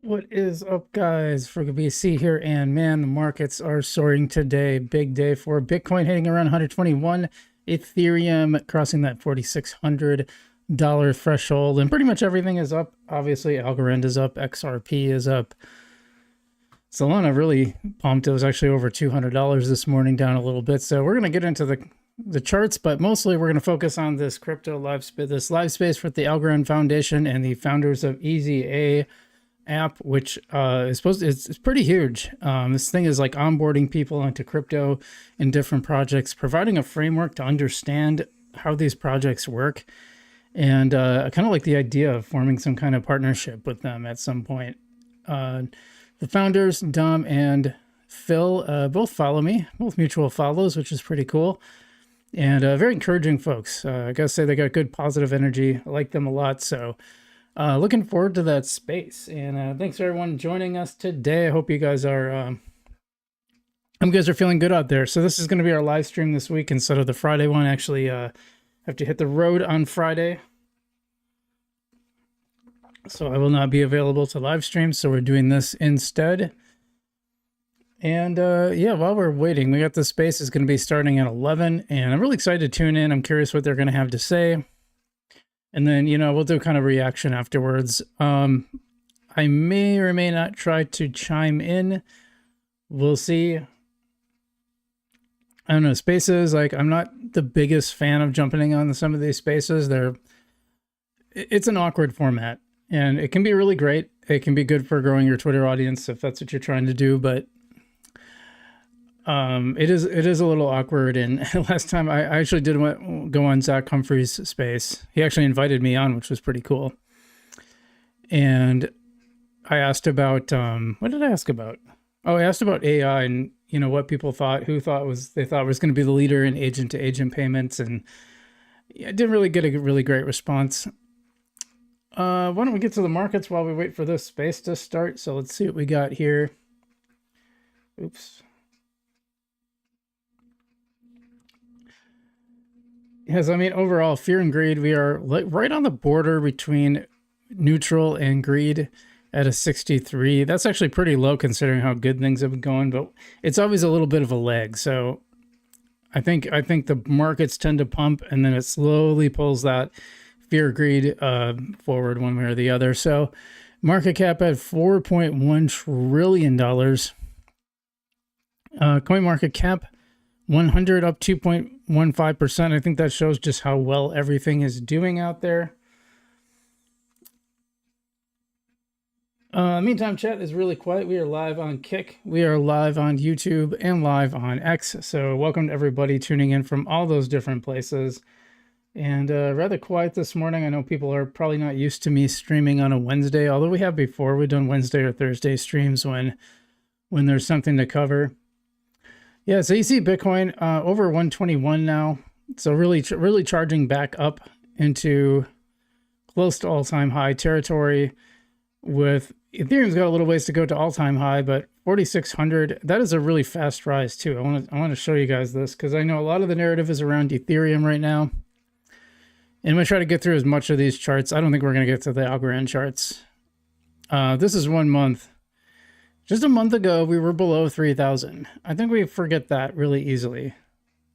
What is up, guys? For BC here, and man, the markets are soaring today. Big day for Bitcoin, hitting around 121, Ethereum crossing that $4,600 threshold, and pretty much everything is up. Obviously, Algorand is up, XRP is up. Solana really pumped. It was actually over $200 this morning, down a little bit. So we're going to get into the charts, but mostly we're going to focus on this crypto live space with the Algorand Foundation and the founders of EasyA app, which it's pretty huge. This thing is like onboarding people into crypto in different projects, providing a framework to understand how these projects work, and I kind of like the idea of forming some kind of partnership with them at some point. The founders, Dom and Phil, both follow me, both mutual follows, which is pretty cool. And very encouraging folks. I gotta say, they got good positive energy. I like them a lot. So looking forward to that space. And thanks for everyone joining us today. I hope you guys are feeling good out there. So this is going to be our live stream this week instead of the Friday one. Actually, have to hit the road on Friday, so I will not be available to live stream. So we're doing this instead. And yeah, while we're waiting, we got the space is going to be starting at 11, and I'm really excited to tune in. I'm curious what they're going to have to say. And then, we'll do kind of reaction afterwards. I may or may not try to chime in. We'll see. I don't know. Spaces, like, I'm not the biggest fan of jumping on some of these spaces. It's an awkward format, and it can be really great. It can be good for growing your Twitter audience if that's what you're trying to do, but it is a little awkward. And last time I actually did go on Zach Humphrey's space. He actually invited me on, which was pretty cool. And I asked about what did I ask about? Oh, I asked about AI and what people thought, they thought was going to be the leader in agent to agent payments, and I didn't really get a really great response. Why don't we get to the markets while we wait for this space to start? So let's see what we got here. Oops. Yes, I mean, overall, fear and greed, we are right on the border between neutral and greed at a 63. That's actually pretty low considering how good things have been going, but it's always a little bit of a lag. So I think the markets tend to pump, and then it slowly pulls that fear greed forward one way or the other. So market cap at $4.1 trillion. Coin market cap 100 up 2.15%. I think that shows just how well everything is doing out there. Meantime, chat is really quiet. We are live on Kick. We are live on YouTube and live on X. So welcome to everybody tuning in from all those different places. And rather quiet this morning. I know people are probably not used to me streaming on a Wednesday, although we have before. We've done Wednesday or Thursday streams when there's something to cover. Yeah, so you see Bitcoin over 121 now. So really charging back up into close to all-time high territory. With Ethereum's got a little ways to go to all-time high, but 4,600, that is a really fast rise too. I want to show you guys this because I know a lot of the narrative is around Ethereum right now. And I'm going to try to get through as much of these charts. I don't think we're going to get to the Algorand charts. This is 1 month. Just a month ago, we were below 3,000. I think we forget that really easily.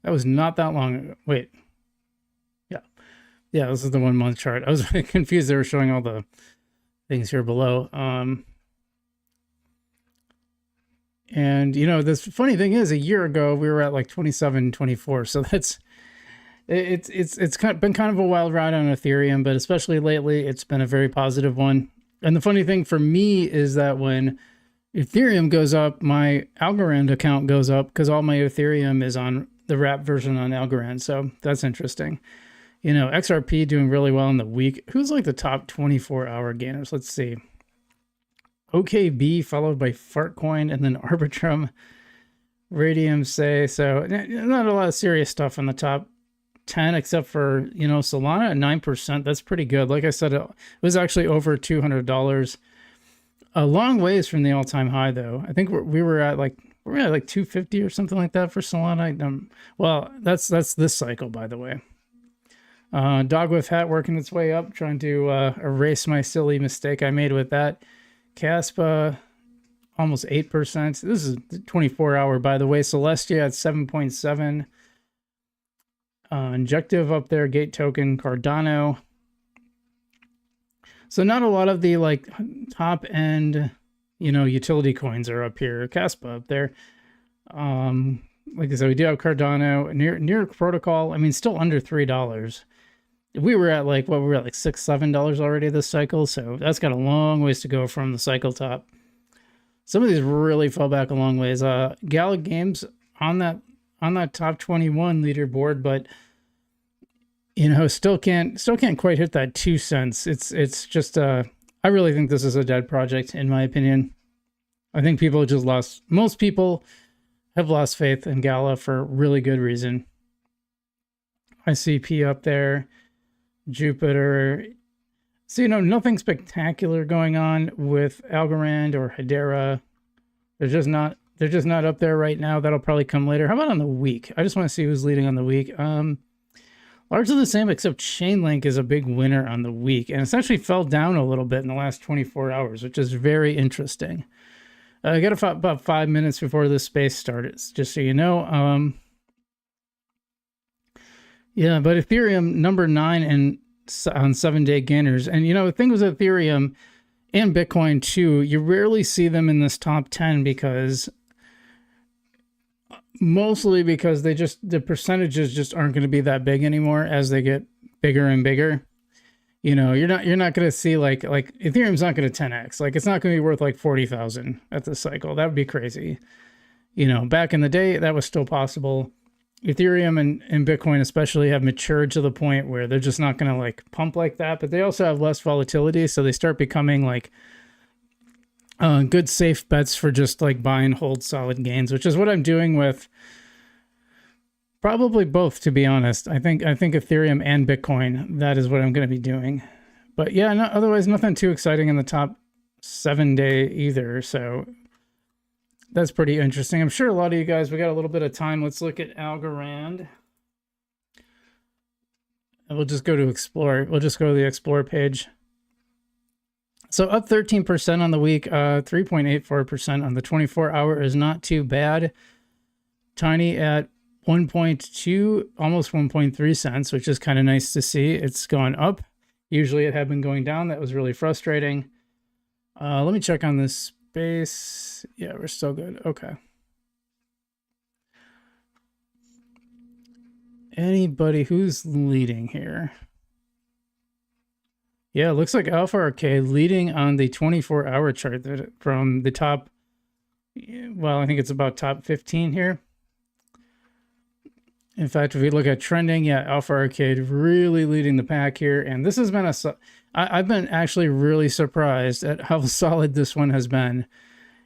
That was not that long ago. Wait. Yeah, this is the 1 month chart. I was confused. They were showing all the things here below. And, this funny thing is, a year ago, we were at like 27, 24. So it's been kind of a wild ride on Ethereum, but especially lately, it's been a very positive one. And the funny thing for me is that when Ethereum goes up, my Algorand account goes up because all my Ethereum is on the wrap version on Algorand. So that's interesting. XRP doing really well in the week. Who's like the top 24-hour gainers? Let's see. OKB followed by Fartcoin and then Arbitrum, Radium Say. So not a lot of serious stuff in the top 10 except for, Solana at 9%. That's pretty good. Like I said, it was actually over $200. A long ways from the all-time high, though. I think we were at like 250 or something like that for Solana. Well, that's this cycle, by the way. Dog with Hat working its way up, trying to erase my silly mistake I made with that. Caspa, almost 8%. This is 24-hour, by the way. Celestia at 7.7. Injective up there, Gate Token, Cardano. So not a lot of the like top end, utility coins are up here. Caspa up there. Like I said, we do have Cardano, near protocol. I mean, still under $3. We were at like we were at like $6, $7 already this cycle. So that's got a long ways to go from the cycle top. Some of these really fell back a long ways. Gala Games on that top 21 leaderboard, but still can't quite hit that 2 cents. It's just I really think this is a dead project in my opinion. I think most people have lost faith in Gala for really good reason. ICP up there, Jupiter. So, nothing spectacular going on with Algorand or Hedera. They're just not up there right now. That'll probably come later. How about on the week? I just want to see who's leading on the week. Largely the same, except Chainlink is a big winner on the week. And it's actually fell down a little bit in the last 24 hours, which is very interesting. I got about 5 minutes before this space started, just so you know. Yeah, but Ethereum, number 9 on 7-day gainers. And, the thing with Ethereum and Bitcoin, too, you rarely see them in this top 10 mostly because the percentages just aren't going to be that big anymore as they get bigger and bigger. You're not going to see like Ethereum's not going to 10x. Like, it's not going to be worth like 40,000 at this cycle. That would be crazy. Back in the day, that was still possible. Ethereum and Bitcoin especially have matured to the point where they're just not going to like pump like that, but they also have less volatility. So they start becoming like good safe bets for just like buy and hold solid gains, which is what I'm doing with probably both, to be honest. I think Ethereum and Bitcoin, that is what I'm going to be doing. But yeah, otherwise nothing too exciting in the top 7-day either. So that's pretty interesting. I'm sure a lot of you guys, we got a little bit of time. Let's look at Algorand. And we'll just go to Explore. We'll just go to the Explore page. So up 13% on the week, 3.84% on the 24-hour is not too bad. Tiny at 1.2, almost 1.3 cents, which is kind of nice to see. It's gone up. Usually it had been going down. That was really frustrating. Let me check on this space. Yeah, we're still good. Okay. Anybody who's leading here? Yeah, it looks like Alpha Arcade leading on the 24-hour chart from the top. Well, I think it's about top 15 here. In fact, if we look at trending, yeah, Alpha Arcade really leading the pack here. And this has been I've been actually really surprised at how solid this one has been.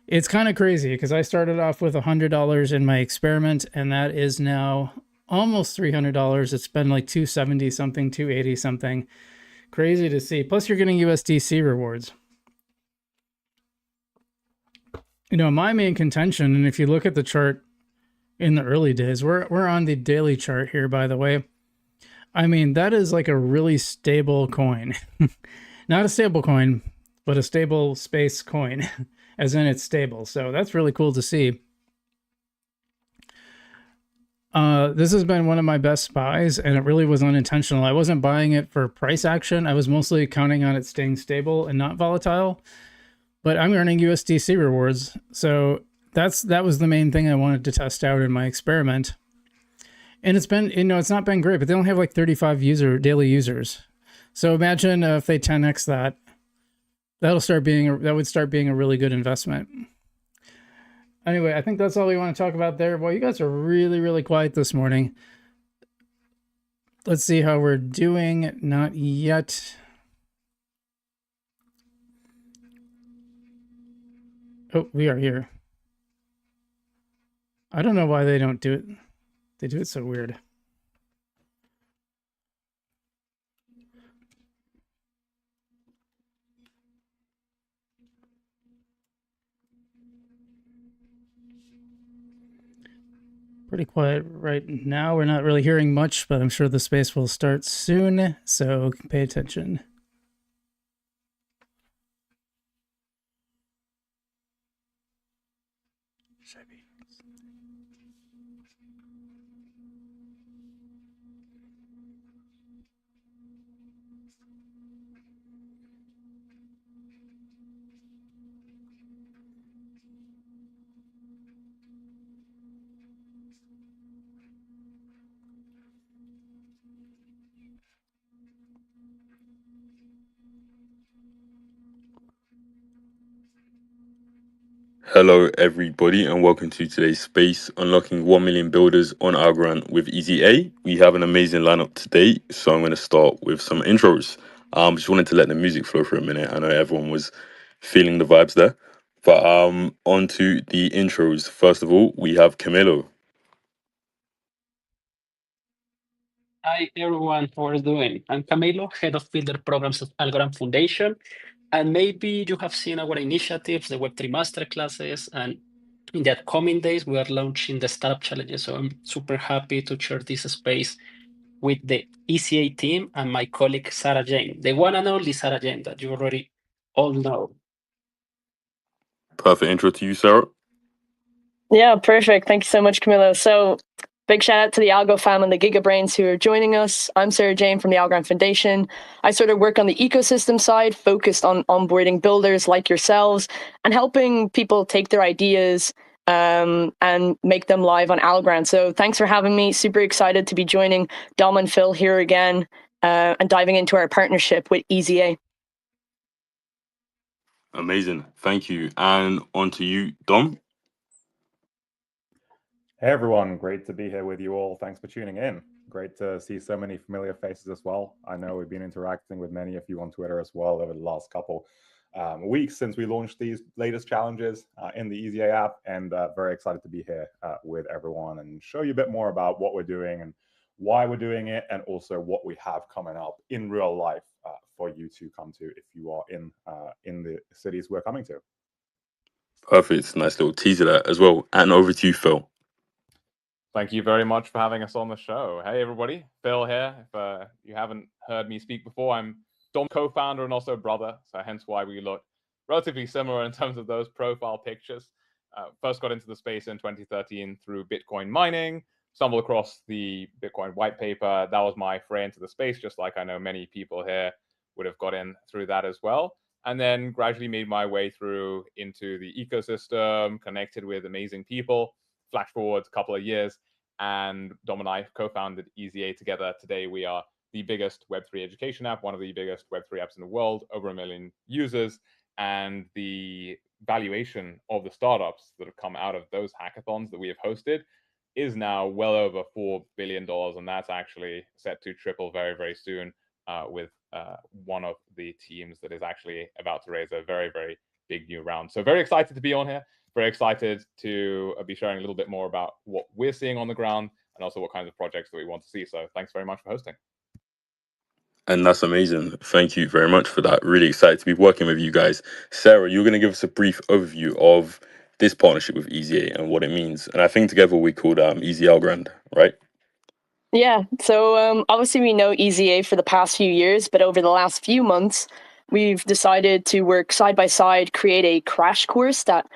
It's kind of crazy because I started off with $100 in my experiment, and that is now almost $300. It's been like 270 something, 280 something. Crazy to see. Plus, you're getting USDC rewards. My main contention, and if you look at the chart in the early days, we're on the daily chart here, by the way. I mean, that is like a really stable coin. Not a stable coin, but a stable space coin, as in it's stable. So that's really cool to see. This has been one of my best buys, and it really was unintentional. I wasn't buying it for price action. I was mostly counting on it staying stable and not volatile, but I'm earning USDC rewards. So that was the main thing I wanted to test out in my experiment. And it's been, it's not been great, but they only have like 35 daily users. So imagine if they 10x that, that would start being a really good investment. Anyway, I think that's all we want to talk about there. Well, you guys are really, really quiet this morning. Let's see how we're doing. Not yet. Oh, we are here. I don't know why they don't do it. They do it so weird. Pretty quiet right now. We're not really hearing much, but I'm sure the space will start soon, so pay attention. Hello, everybody, and welcome to today's space, unlocking 1 million builders on Algorand with EasyA. We have an amazing lineup today, so I'm going to start with some intros. Just wanted to let the music flow for a minute. I know everyone was feeling the vibes there, but on to the intros. First of all, we have Camilo. Hi everyone, how are you doing? I'm Camilo, Head of Builder Programs at Algorand Foundation. And maybe you have seen our initiatives, the Web3 Masterclasses, and in the upcoming days, we are launching the Startup Challenges. So I'm super happy to share this space with the EasyA team and my colleague Sarah Jane, the one and only Sarah Jane that you already all know. Perfect intro to you, Sarah. Yeah, perfect. Thank you so much, Camilo. So big shout out to the Algo fam and the GigaBrains who are joining us. I'm Sarah Jane from the Algorand Foundation. I sort of work on the ecosystem side, focused on onboarding builders like yourselves and helping people take their ideas and make them live on Algorand. So thanks for having me. Super excited to be joining Dom and Phil here again and diving into our partnership with EasyA. Amazing, thank you. And on to you, Dom. Hey everyone, great to be here with you all. Thanks for tuning in. Great to see so many familiar faces as well. I know we've been interacting with many of you on Twitter as well over the last couple weeks since we launched these latest challenges in the EasyA app, and very excited to be here with everyone and show you a bit more about what we're doing and why we're doing it, and also what we have coming up in real life for you to come to if you are in the cities we're coming to. Perfect, nice little teaser there as well. And over to you, Phil. Thank you very much for having us on the show. Hey, everybody. Phil here. If you haven't heard me speak before, I'm Dom's co-founder and also brother, so hence why we look relatively similar in terms of those profile pictures. First got into the space in 2013 through Bitcoin mining, stumbled across the Bitcoin white paper. That was my foray into the space, just like I know many people here would have got in through that as well. And then gradually made my way through into the ecosystem, connected with amazing people. Flash forward a couple of years, and Dom and I co-founded EasyA together. Today, we are the biggest Web3 education app, one of the biggest Web3 apps in the world, over 1 million users. And the valuation of the startups that have come out of those hackathons that we have hosted is now well over $4 billion. And that's actually set to triple very, very soon with one of the teams that is actually about to raise a very, very big new round. So very excited to be on here. Very excited to be sharing a little bit more about what we're seeing on the ground and also what kinds of projects that we want to see. So thanks very much for hosting. And that's amazing. Thank you very much for that. Really excited to be working with you guys. Sarah, you're going to give us a brief overview of this partnership with EasyA and what it means. And I think together we called Easy Algorand, right? Yeah, so obviously we know EasyA for the past few years, but over the last few months, we've decided to work side by side, create a crash course that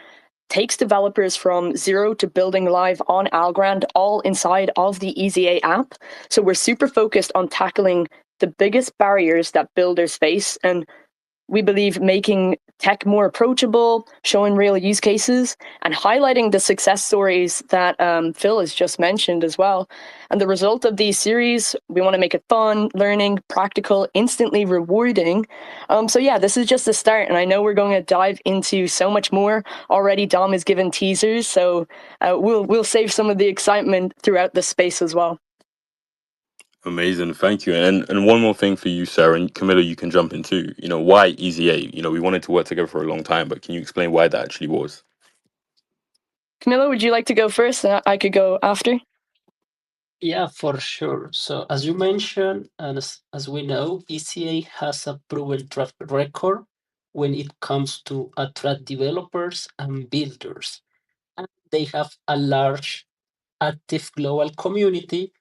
takes developers from zero to building live on Algorand, all inside of the EasyA app. So we're super focused on tackling the biggest barriers that builders face, and we believe making tech more approachable, showing real use cases, and highlighting the success stories that Phil has just mentioned as well. And the result of these series, we want to make it fun, learning, practical, instantly rewarding. So yeah, this is just the start, and I know we're going to dive into so much more. Already, Dom has given teasers, so we'll save some of the excitement throughout the space as well. Amazing. Thank you. And one more thing for you, Sarah, and Camilla, you can jump into, why EasyA? We wanted to work together for a long time, but can you explain why that actually was? Camilla, would you like to go first? I could go after. Yeah, for sure. So as you mentioned, and as we know, ECA has a proven track record when it comes to attract developers and builders. And they have a large active global community,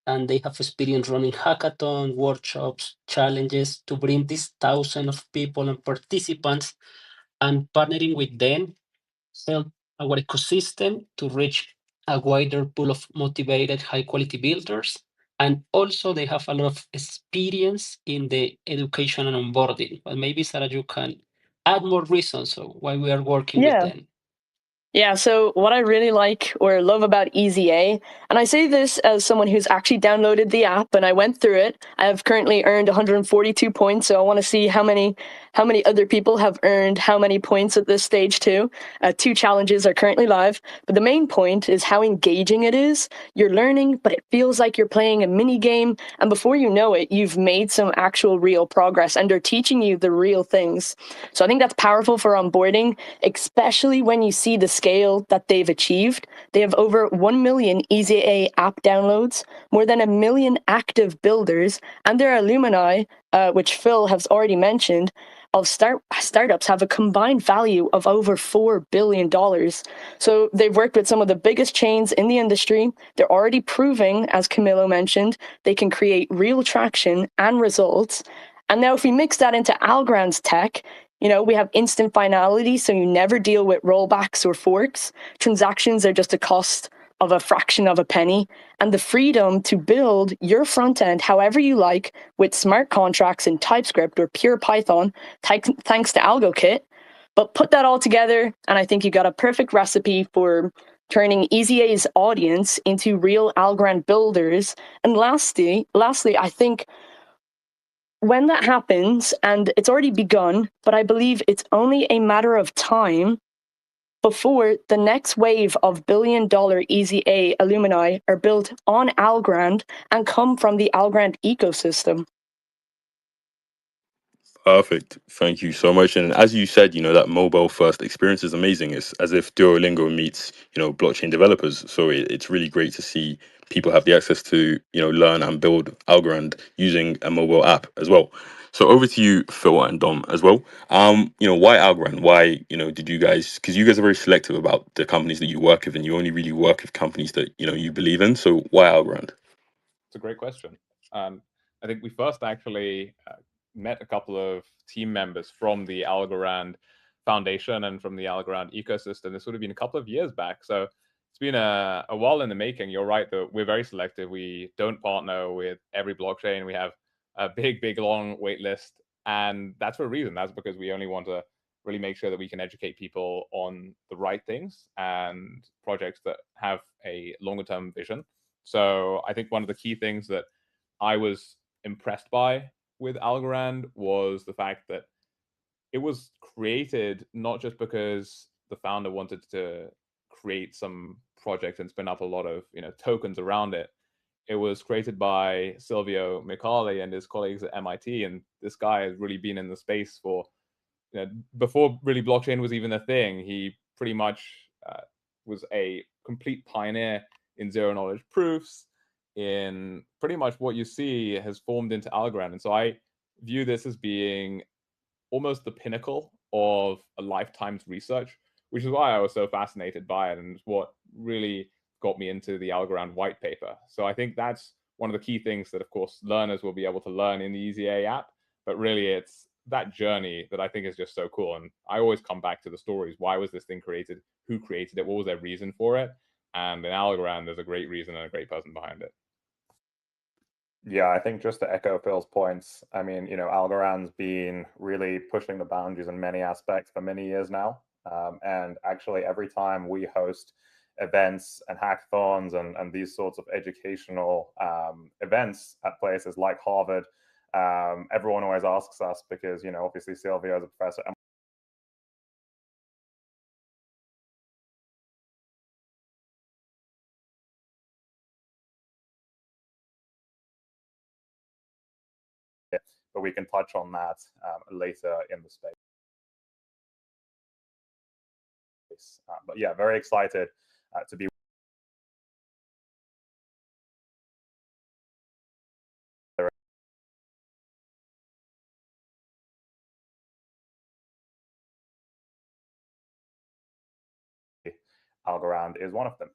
and they have experience running hackathon, workshops, challenges to bring these thousands of people and participants, and partnering with them help our ecosystem to reach a wider pool of motivated, high quality builders. And also, they have a lot of experience in the education and onboarding. But maybe, Sarah, you can add more reasons of why we are working with Yeah. them. Yeah, so what I really like or love about EasyA, and I say this as someone who's actually downloaded the app and I went through it. I have currently earned 142 points, so I want to see how many other people have earned how many points at this stage too. 2 challenges are currently live, but the main point is how engaging it is. You're learning, but it feels like you're playing a mini game, and before you know it, you've made some actual real progress, and they're teaching you the real things. So I think that's powerful for onboarding, especially when you see the scale that they've achieved. They have over 1 million EasyA app downloads, more than 1 million active builders, and their alumni, which Phil has already mentioned, of startups have a combined value of over $4 billion. So they've worked with some of the biggest chains in the industry. They're already proving, as Camilo mentioned, they can create real traction and results. And now if we mix that into Algorand's tech, we have instant finality, so you never deal with rollbacks or forks. Transactions are just a cost of a fraction of a penny, and the freedom to build your front end however you like with smart contracts in TypeScript or pure Python, thanks to AlgoKit. But put that all together, and I think you got a perfect recipe for turning EasyA's audience into real Algorand builders. And lastly, I think when that happens, and it's already begun, but I believe it's only a matter of time before the next wave of billion-dollar EasyA alumni are built on Algorand and come from the Algorand ecosystem. Perfect. Thank you so much. And as you said, that mobile first experience is amazing. It's as if Duolingo meets, blockchain developers. So it's really great to see people have the access to, learn and build Algorand using a mobile app as well. So over to you, Phil and Dom as well. Why Algorand? Why, did you guys, because you guys are very selective about the companies that you work with and you only really work with companies that, you believe in. So why Algorand? It's a great question. I think we first actually met a couple of team members from the Algorand Foundation and from the Algorand ecosystem. This would have been a couple of years back. So it's been a while in the making. You're right that we're very selective. We don't partner with every blockchain. We have a big, long wait list. And that's for a reason. That's because we only want to really make sure that we can educate people on the right things and projects that have a longer term vision. So I think one of the key things that I was impressed by with Algorand was the fact that it was created not just because the founder wanted to create some project and spin up a lot of tokens around it. It was created by Silvio Micali and his colleagues at MIT, and this guy has really been in the space for before really blockchain was even a thing. He pretty much was a complete pioneer in zero knowledge proofs, in pretty much what you see has formed into Algorand. And so I view this as being almost the pinnacle of a lifetime's research, which is why I was so fascinated by it and what really got me into the Algorand white paper. So I think that's one of the key things that, of course, learners will be able to learn in the EasyA app, but really it's that journey that I think is just so cool. And I always come back to the stories. Why was this thing created? Who created it? What was their reason for it? And in Algorand, there's a great reason and a great person behind it. Yeah, I think just to echo Phil's points, I mean, Algorand's been really pushing the boundaries in many aspects for many years now. And actually, every time we host events and hackathons and these sorts of educational events at places like Harvard, everyone always asks us because, obviously Silvio is a professor. But we can touch on that later in the space. But yeah, very excited to be. Algorand is one of them.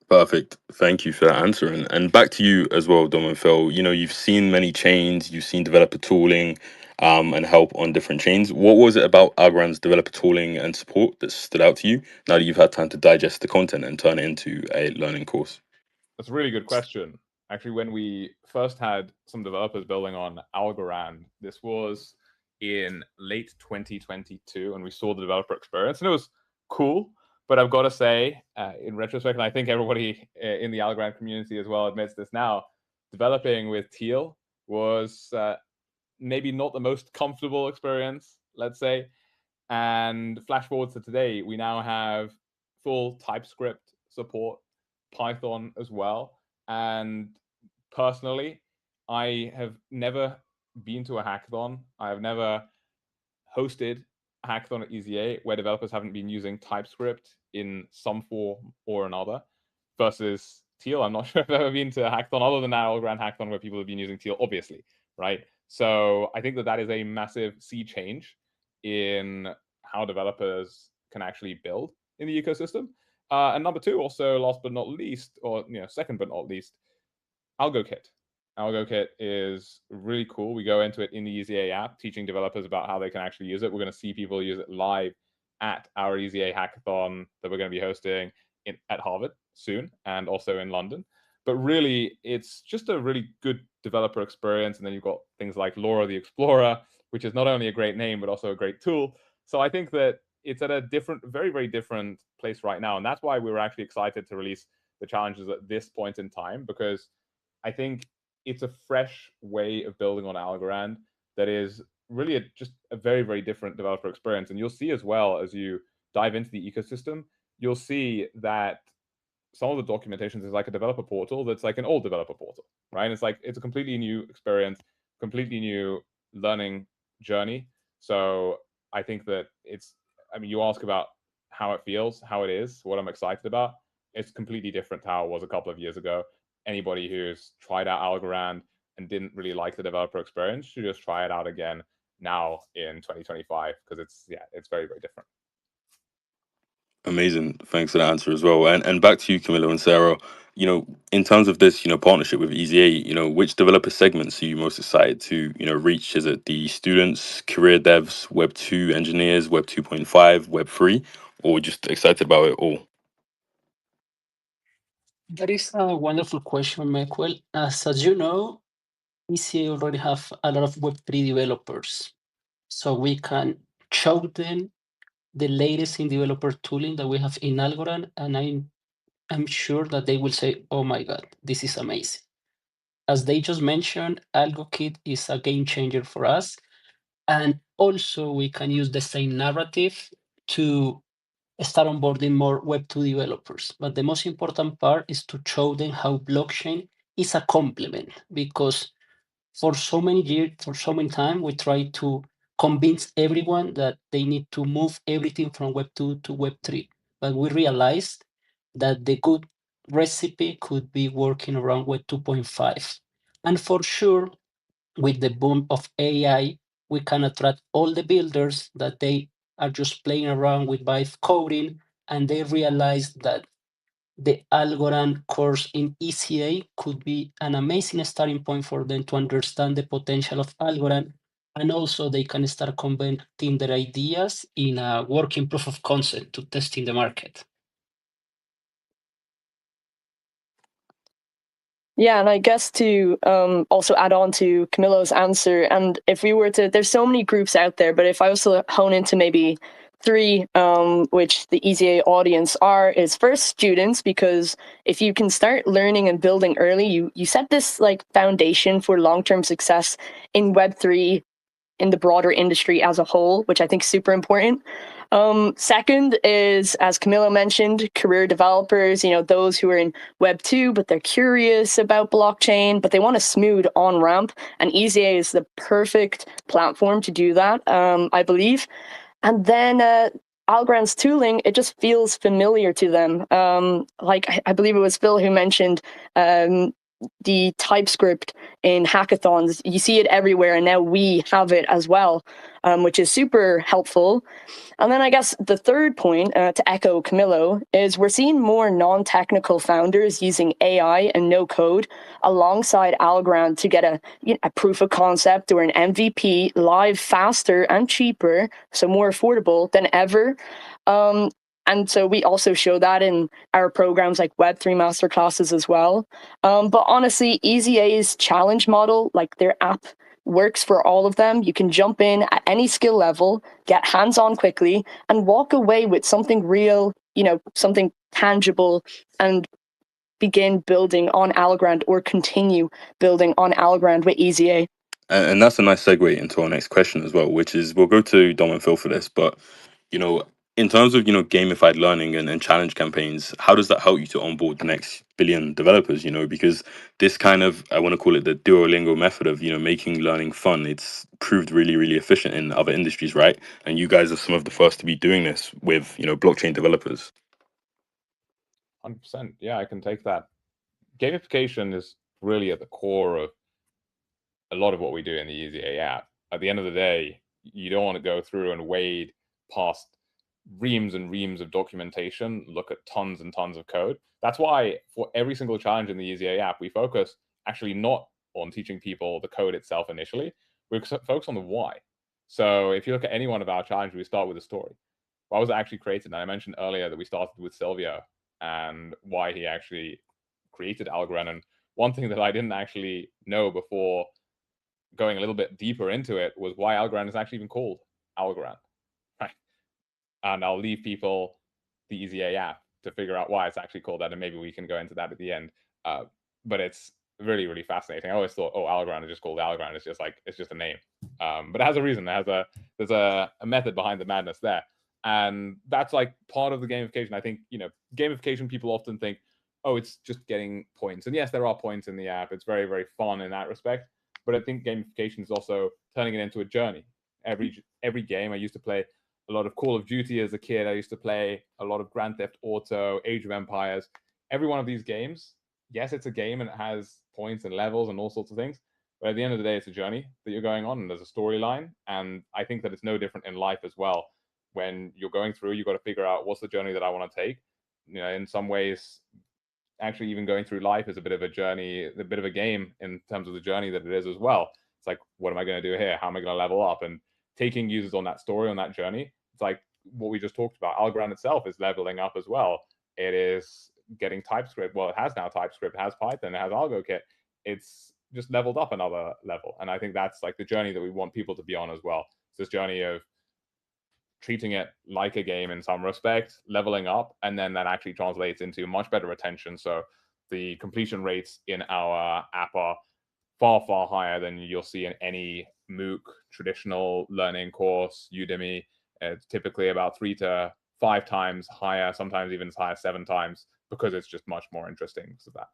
Perfect. Thank you for that answer. And back to you as well, Dom and Phil. You've seen many chains, you've seen developer tooling and help on different chains. What was it about Algorand's developer tooling and support that stood out to you now that you've had time to digest the content and turn it into a learning course? That's a really good question. Actually, when we first had some developers building on Algorand, this was in late 2022, and we saw the developer experience, and it was cool. But I've got to say, in retrospect, and I think everybody in the Algorand community as well admits this now, developing with Teal was maybe not the most comfortable experience, let's say. And flash forward to today, we now have full TypeScript support, Python as well. And personally, I have never been to a hackathon. I have never hosted a hackathon at EasyA where developers haven't been using TypeScript in some form or another versus Teal. I'm not sure if I've ever been to a hackathon other than that Algorand hackathon where people have been using Teal, obviously, right? So I think that is a massive sea change in how developers can actually build in the ecosystem. And number two, also last but not least, or second but not least, AlgoKit. AlgoKit is really cool. We go into it in the EasyA app, teaching developers about how they can actually use it. We're going to see people use it live at our EasyA hackathon that we're going to be hosting at Harvard soon and also in London. But really, it's just a really good developer experience. And then you've got things like Laura the Explorer, which is not only a great name, but also a great tool. So I think that it's at a different, very, very different place right now. And that's why we were actually excited to release the challenges at this point in time, because I think it's a fresh way of building on Algorand that is really just a very, very different developer experience. And you'll see as well, as you dive into the ecosystem, you'll see that some of the documentations is like a developer portal that's like an old developer portal, right? It's like, it's a completely new experience, completely new learning journey. So I think that you ask about how it feels, how it is, what I'm excited about. It's completely different to how it was a couple of years ago. Anybody who's tried out Algorand and didn't really like the developer experience should just try it out again now in 2025, because it's very, very different. Amazing. Thanks for that answer as well. And back to you, Camilo and Sarah. In terms of this, partnership with EasyA, which developer segments are you most excited to, reach? Is it the students, career devs, Web 2 engineers, Web 2.5, Web 3, or just excited about it all? That is a wonderful question, Michael. As you know, EasyA already have a lot of Web3 developers, so we can show them the latest in developer tooling that we have in Algorand, and I'm sure that they will say, "Oh my God, this is amazing." As they just mentioned, AlgoKit is a game changer for us, and also we can use the same narrative to start onboarding more Web2 developers. But the most important part is to show them how blockchain is a complement, because for so many years, for so many time, we try to convince everyone that they need to move everything from Web2 to Web3. But we realized that the good recipe could be working around Web 2.5. And for sure, with the boom of AI, we can attract all the builders that they are just playing around with Vibe coding, and they realize that the Algorand course in EasyA could be an amazing starting point for them to understand the potential of Algorand, and also they can start converting their ideas in a working proof of concept to test in the market. Yeah, and I guess to also add on to Camilo's answer, and if we were to, there's so many groups out there, but if I was to hone into maybe three, which the EasyA audience is first students, because if you can start learning and building early, you set this like foundation for long-term success in Web3 in the broader industry as a whole, which I think is super important. Second is, as Camilo mentioned, career developers, those who are in Web 2, but they're curious about blockchain, but they want a smooth on-ramp. And EasyA is the perfect platform to do that, I believe. And then Algorand's tooling, it just feels familiar to them. I believe it was Phil who mentioned the TypeScript in hackathons. You see it everywhere, and now we have it as well, which is super helpful. And then I guess the third point, to echo Camilo, is we're seeing more non-technical founders using AI and no code alongside Algorand to get a proof of concept or an MVP live faster and cheaper, so more affordable than ever. And so we also show that in our programs like Web3 masterclasses as well. But honestly, EasyA's challenge model, like their app works for all of them. You can jump in at any skill level, get hands-on quickly, and walk away with something real, something tangible, and begin building on Algorand or continue building on Algorand with EasyA. And that's a nice segue into our next question as well, which is we'll go to Dom and Phil for this, but in terms of gamified learning and challenge campaigns, how does that help you to onboard the next billion developers? Because this kind of, I want to call it the Duolingo method of making learning fun. It's proved really, really efficient in other industries, right? And you guys are some of the first to be doing this with blockchain developers. 100%. Yeah, I can take that. Gamification is really at the core of a lot of what we do in the EasyA app. At the end of the day, you don't want to go through and wade past reams and reams of documentation, look at tons and tons of code. That's why for every single challenge in the EasyA app, we focus actually not on teaching people the code itself initially. We focus on the why. So if you look at any one of our challenges, we start with a story. Why was it actually created? And I mentioned earlier that we started with Silvio and why he actually created Algorand. And one thing that I didn't actually know before going a little bit deeper into it was why Algorand is actually even called Algorand, right? And I'll leave people the EasyA app to figure out why it's actually called that, and maybe we can go into that at the end. But it's really, really fascinating. I always thought, oh, Algorand is just called Algorand. It's just a name, but it has a reason. There's a method behind the madness there, and that's like part of the gamification. I think gamification, people often think, oh, it's just getting points, and yes, there are points in the app. It's very, very fun in that respect. But I think gamification is also turning it into a journey. Every game, I used to play a lot of Call of Duty as a kid. I used to play a lot of Grand Theft Auto, Age of Empires. Every one of these games, yes, it's a game and it has points and levels and all sorts of things. But at the end of the day, it's a journey that you're going on and there's a storyline. And I think that it's no different in life as well. When you're going through, you've got to figure out what's the journey that I want to take. In some ways, actually even going through life is a bit of a journey, a bit of a game in terms of the journey that it is as well. It's like, what am I going to do here? How am I going to level up? And taking users on that story, on that journey, it's like what we just talked about. Algorand itself is leveling up as well. It is getting TypeScript. Well, it has now TypeScript, it has Python, it has AlgoKit. It's just leveled up another level. And I think that's like the journey that we want people to be on as well. It's this journey of treating it like a game in some respect, leveling up, and then that actually translates into much better retention. So the completion rates in our app are far, far higher than you'll see in any MOOC, traditional learning course, Udemy. It's typically about 3 to 5 times higher, sometimes even as high as 7 times, because it's just much more interesting because of that.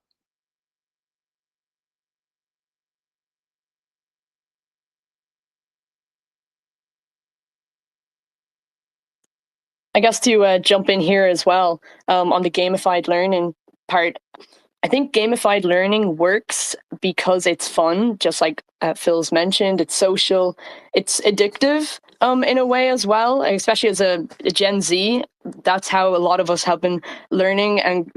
I guess to jump in here as well on the gamified learning part, I think gamified learning works because it's fun, just like Phil's mentioned. It's social, it's addictive in a way as well, especially as a Gen Z. That's how a lot of us have been learning and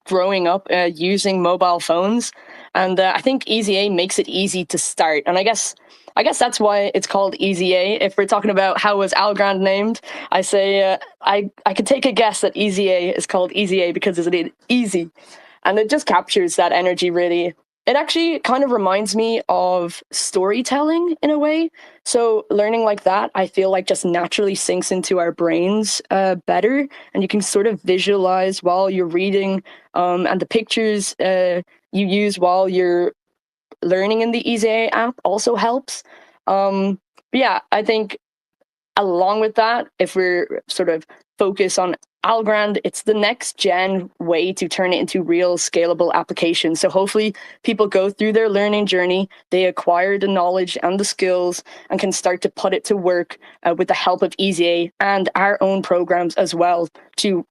growing up using mobile phones. And I think EasyA makes it easy to start. And I guess that's why it's called EasyA. If we're talking about how was Algorand named, I say I could take a guess that EasyA is called EasyA because it's easy. And it just captures that energy really. It actually kind of reminds me of storytelling in a way. So learning like that, I feel like just naturally sinks into our brains better. And you can sort of visualize while you're reading, and the pictures you use while you're learning in the EasyA app also helps. But yeah, I think along with that, if we're sort of focused on Algorand, it's the next gen way to turn it into real scalable applications. So hopefully people go through their learning journey, they acquire the knowledge and the skills and can start to put it to work with the help of EasyA and our own programs as well to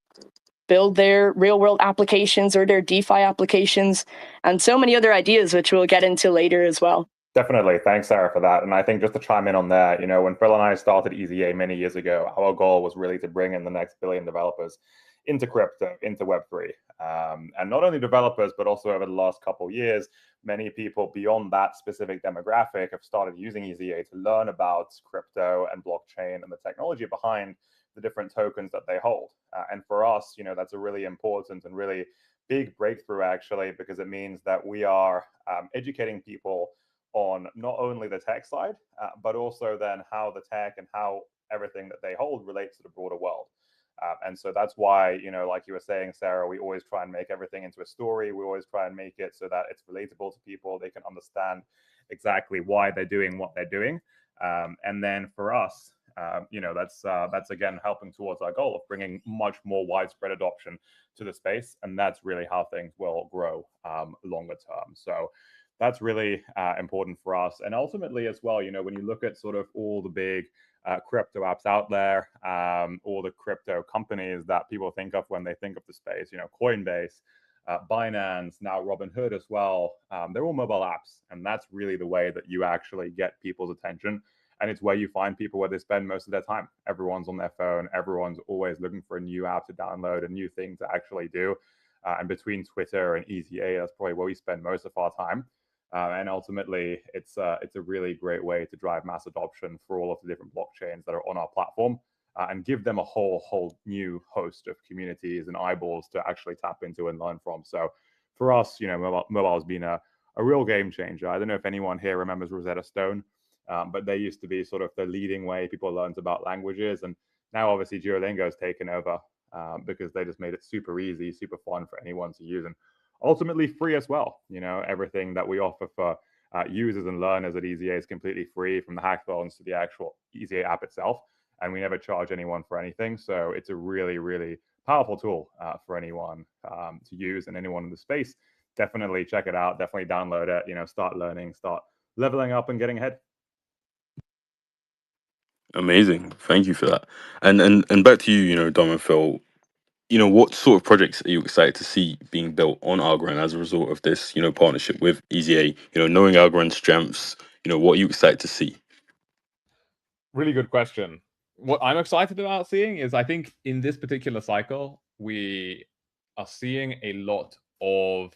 build their real world applications or their DeFi applications and so many other ideas, which we'll get into later as well. Definitely. Thanks, Sarah, for that. And I think just to chime in on that, when Phil and I started EasyA many years ago, our goal was really to bring in the next billion developers into crypto, into Web3. And not only developers, but also over the last couple of years, many people beyond that specific demographic have started using EasyA to learn about crypto and blockchain and the technology behind the different tokens that they hold. And for us, that's a really important and really big breakthrough, actually, because it means that we are educating people on not only the tech side, but also then how the tech and how everything that they hold relates to the broader world. And so that's why, you know, like you were saying, Sarah, we always try and make everything into a story. We always try and make it so that it's relatable to people. They can understand exactly why they're doing what they're doing. And then for us, you know, that's again helping towards our goal of bringing much more widespread adoption to the space, and that's really how things will grow longer term. So that's really important for us. And ultimately, as well, you know, when you look at sort of all the big crypto apps out there, all the crypto companies that people think of when they think of the space, you know, Coinbase, Binance, now Robinhood as well. They're all mobile apps, and that's really the way that you actually get people's attention. And it's where you find people where they spend most of their time. Everyone's on their phone. Everyone's always looking for a new app to download, a new thing to actually do. And between Twitter and EasyA, that's probably where we spend most of our time. And ultimately, it's a really great way to drive mass adoption for all of the different blockchains that are on our platform, and give them a whole new host of communities and eyeballs to actually tap into and learn from. So for us, you know, mobile has been a real game changer. I don't know if anyone here remembers Rosetta Stone. But they used to be sort of the leading way people learned about languages. And now obviously Duolingo has taken over because they just made it super easy, super fun for anyone to use, and ultimately free as well. You know, everything that we offer for users and learners at EasyA is completely free, from the hackathons to the actual EasyA app itself. And we never charge anyone for anything. So it's a really, really powerful tool for anyone to use, and anyone in the space. Definitely check it out. Definitely download it. You know, start learning, start leveling up and getting ahead. Amazing. Thank you for that. And back to you, you know, Dom and Phil, you know, what sort of projects are you excited to see being built on Algorand as a result of this, you know, partnership with EasyA? You know, knowing Algorand's strengths, you know, what are you excited to see? Really good question. What I'm excited about seeing is, I think in this particular cycle, we are seeing a lot of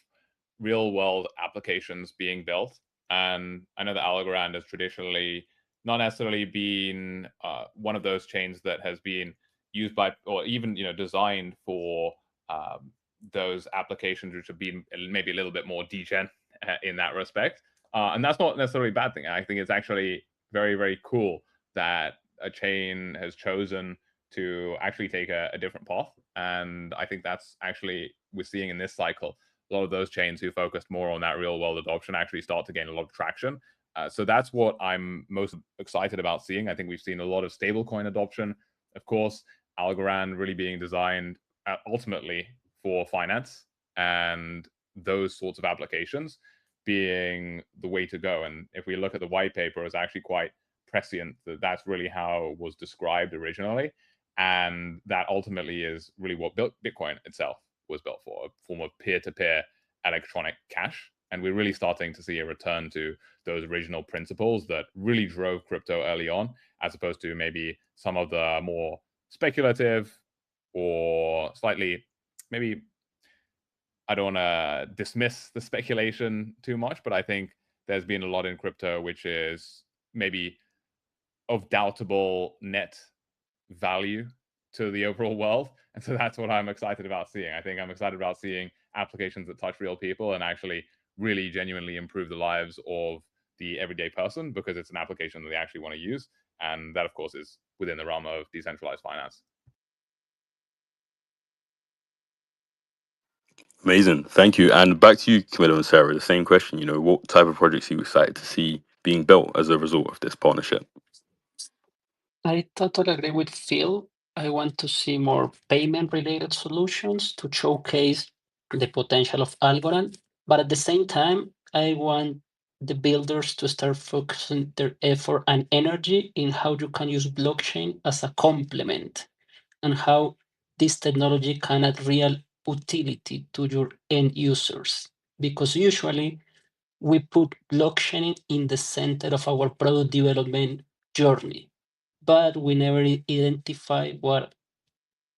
real world applications being built. And I know that Algorand has traditionally not necessarily been one of those chains that has been used by, or even, you know, designed for those applications which have been maybe a little bit more degen in that respect. And that's not necessarily a bad thing. I think it's actually very, very cool that a chain has chosen to actually take a different path. And I think that's actually, we're seeing in this cycle, a lot of those chains who focused more on that real world adoption actually start to gain a lot of traction. So that's what I'm most excited about seeing. I think we've seen a lot of stablecoin adoption. Of course, Algorand really being designed ultimately for finance, and those sorts of applications being the way to go. And if we look at the white paper, it's actually quite prescient that that's really how it was described originally. And that ultimately is really what built Bitcoin itself was built for, a form of peer-to-peer electronic cash. And we're really starting to see a return to those original principles that really drove crypto early on, as opposed to maybe some of the more speculative or slightly, maybe, I don't want to dismiss the speculation too much, but I think there's been a lot in crypto which is maybe of doubtable net value to the overall world. And so that's what I'm excited about seeing. I think I'm excited about seeing applications that touch real people and actually really genuinely improve the lives of the everyday person, because it's an application that they actually want to use. And that, of course, is within the realm of decentralized finance. Amazing. Thank you. And back to you, Camilla and Sarah, the same question. You know, what type of projects are you excited to see being built as a result of this partnership? I totally agree with Phil. I want to see more payment related solutions to showcase the potential of Algorand. But at the same time, I want the builders to start focusing their effort and energy in how you can use blockchain as a complement, and how this technology can add real utility to your end users. Because usually we put blockchain in the center of our product development journey, but we never identify what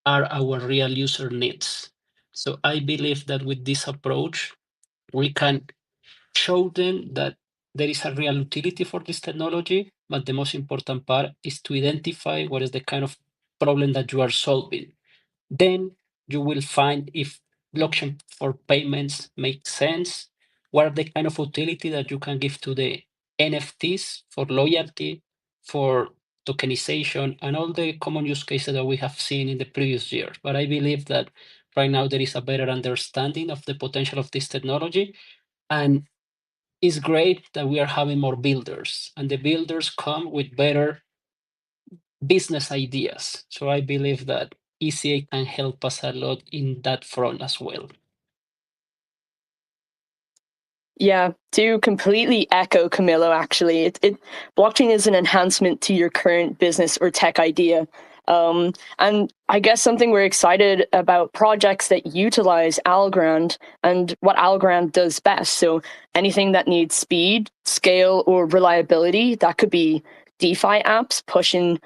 are our real user needs. So I believe that with this approach, we can show them that there is a real utility for this technology, but the most important part is to identify what is the kind of problem that you are solving. Then you will find if blockchain for payments makes sense, what are the kind of utility that you can give to the NFTs for loyalty, for tokenization, and all the common use cases that we have seen in the previous years. But I believe that right now there is a better understanding of the potential of this technology. And it's great that we are having more builders, and the builders come with better business ideas. So I believe that EasyA can help us a lot in that front as well. Yeah, to completely echo Camilo, actually, blockchain is an enhancement to your current business or tech idea. And I guess something we're excited about projects that utilize Algorand and what Algorand does best. So anything that needs speed, scale, or reliability, that could be DeFi apps pushing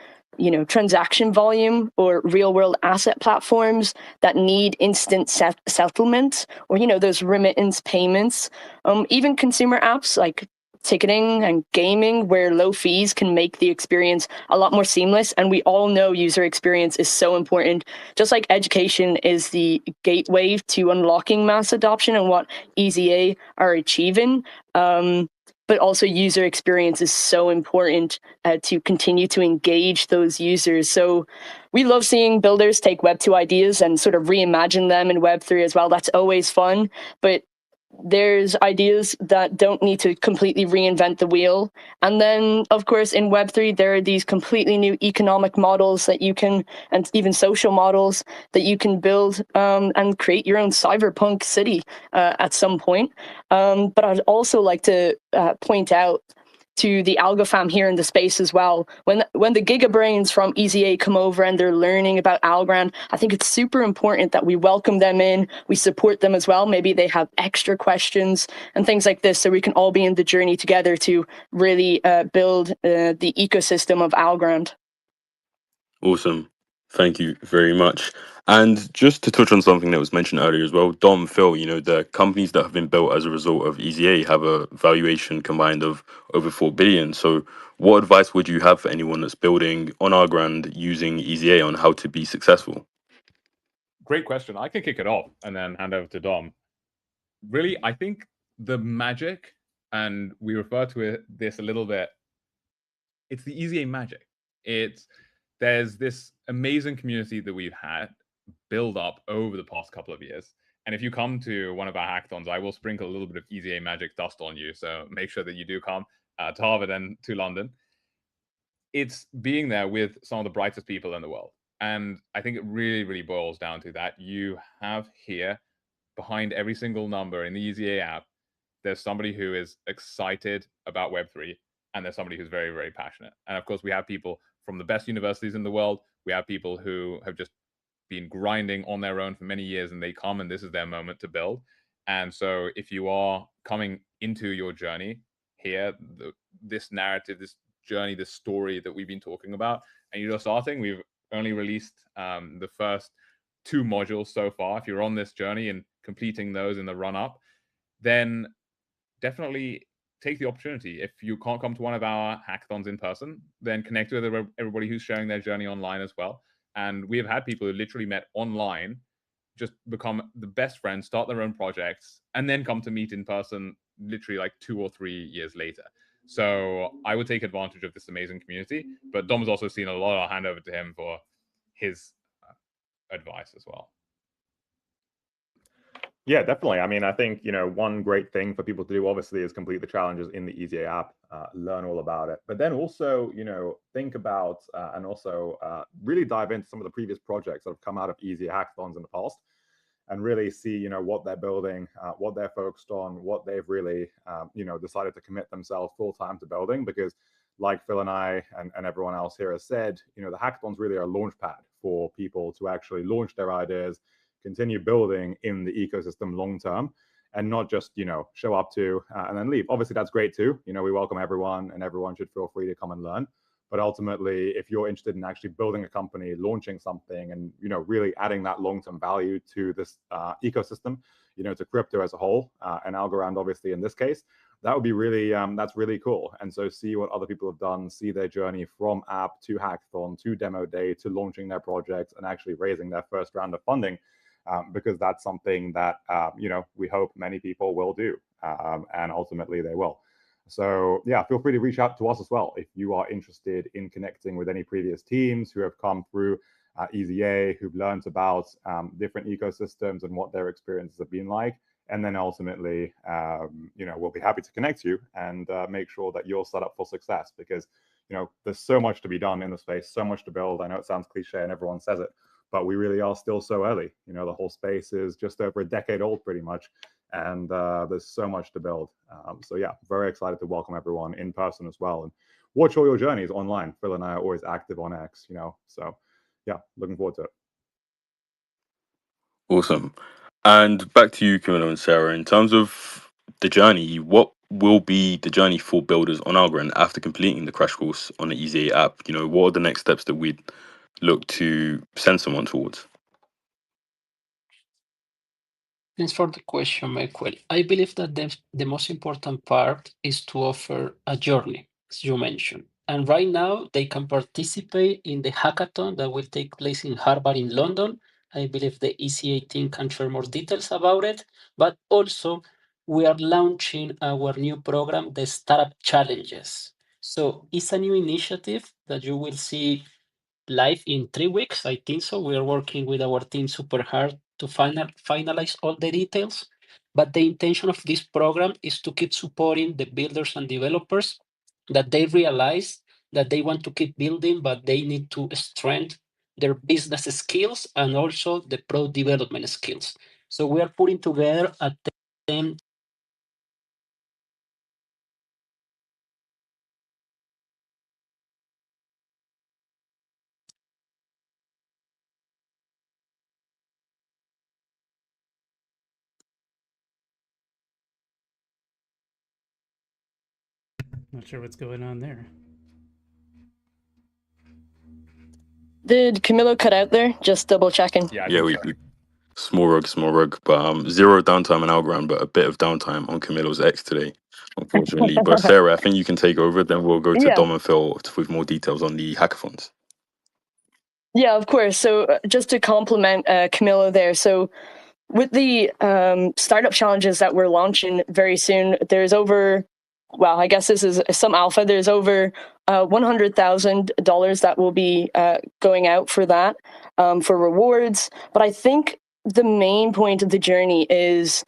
transaction volume, or real world asset platforms that need instant settlement, or those remittance payments, even consumer apps like ticketing and gaming, where low fees can make the experience a lot more seamless. And we all know user experience is so important, just like education is the gateway to unlocking mass adoption and what EasyA are achieving. But also user experience is so important to continue to engage those users. So we love seeing builders take Web 2 ideas and sort of reimagine them in Web 3 as well. That's always fun. But there's ideas that don't need to completely reinvent the wheel. And then, of course, in Web 3, there are these completely new economic models that you can, and even social models that you can build and create your own cyberpunk city at some point. But I'd also like to point out to the Algo fam here in the space as well. When the gigabrains from EasyA come over and they're learning about Algorand, I think it's super important that we welcome them in, we support them as well. Maybe they have extra questions and things like this, so we can all be in the journey together to really build the ecosystem of Algorand. Awesome. Thank you very much. And just to touch on something that was mentioned earlier as well, Dom, Phil, the companies that have been built as a result of EasyA have a valuation combined of over 4 billion. So what advice would you have for anyone that's building on Algorand using EasyA on how to be successful? Great question. I can kick it off and then hand over to Dom. Really, I think the magic, and we refer to this a little bit, it's the EasyA magic. There's this amazing community that we've had build up over the past couple of years. And if you come to one of our hackathons, I will sprinkle a little bit of EasyA magic dust on you. So make sure that you do come to Harvard and to London. It's being there with some of the brightest people in the world. And I think it really, really boils down to that. You have here, behind every single number in the EasyA app, there's somebody who is excited about Web3, and there's somebody who's very, very passionate. And of course, we have people from the best universities in the world. We have people who have just been grinding on their own for many years, and they come and this is their moment to build. And so if you are coming into your journey here, this narrative, this journey, this story that we've been talking about, and you're just starting, we've only released the first 2 modules so far. If you're on this journey and completing those in the run up, then definitely take the opportunity. If you can't come to one of our hackathons in person, then connect with everybody who's sharing their journey online as well. And we have had people who literally met online, just become the best friends, start their own projects, and then come to meet in person literally like 2 or 3 years later. So I would take advantage of this amazing community. But Dom's also seen a lot. I'll hand over to him for his advice as well. Yeah, definitely. I mean, I think, one great thing for people to do, obviously, is complete the challenges in the EasyA app, learn all about it. But then also, think about and also really dive into some of the previous projects that have come out of EasyA hackathons in the past, and really see, what they're building, what they're focused on, what they've really, decided to commit themselves full time to building. Because like Phil and I and everyone else here has said, the hackathons really are a launch pad for people to actually launch their ideas, continue building in the ecosystem long term, and not just show up to and then leave. Obviously that's great too. We welcome everyone, and everyone should feel free to come and learn. But ultimately, if you're interested in actually building a company, launching something, and really adding that long-term value to this ecosystem, to crypto as a whole, and Algorand obviously in this case, that would be really that's really cool. And so see what other people have done, see their journey from app to hackathon to demo day to launching their projects and actually raising their first round of funding. Because that's something that we hope many people will do, and ultimately they will. So yeah, feel free to reach out to us as well if you are interested in connecting with any previous teams who have come through EasyA, who've learned about different ecosystems and what their experiences have been like. And then ultimately, we'll be happy to connect you and make sure that you're set up for success, because there's so much to be done in the space, so much to build. I know it sounds cliche and everyone says it, but we really are still so early. The whole space is just over a decade old pretty much, and there's so much to build. So yeah, very excited to welcome everyone in person as well, and watch all your journeys online. Phil and I are always active on X, so yeah, looking forward to it. Awesome. And back to you, Camilla and Sarah. In terms of the journey, what will be the journey for builders on Algorand after completing the crash course on the EasyA app? What are the next steps that we'd look to send someone towards? Thanks for the question, Michael. I believe that the most important part is to offer a journey, as you mentioned. And right now, they can participate in the hackathon that will take place in Harvard in London. I believe the EasyA team can share more details about it. But also, we are launching our new program, the Startup Challenges. So it's a new initiative that you will see live in 3 weeks, I think so. We are working with our team super hard to finalize all the details. But the intention of this program is to keep supporting the builders and developers, that they realize that they want to keep building, but they need to strengthen their business skills and also the pro development skills. So we are putting together a team. Not sure what's going on there. Did Camilo cut out there? Just double checking. Yeah, we small rug, but zero downtime on Algorand, but a bit of downtime on Camilo's X today, unfortunately. But Sarah, I think you can take over. Then we'll go to Yeah. Dom and Phil with more details on the hackathons. Yeah, of course. So just to compliment Camilo there. So with the startup challenges that we're launching very soon, there's over, well, I guess this is some alpha. There's over $100,000 that will be going out for that, for rewards. But I think the main point of the journey is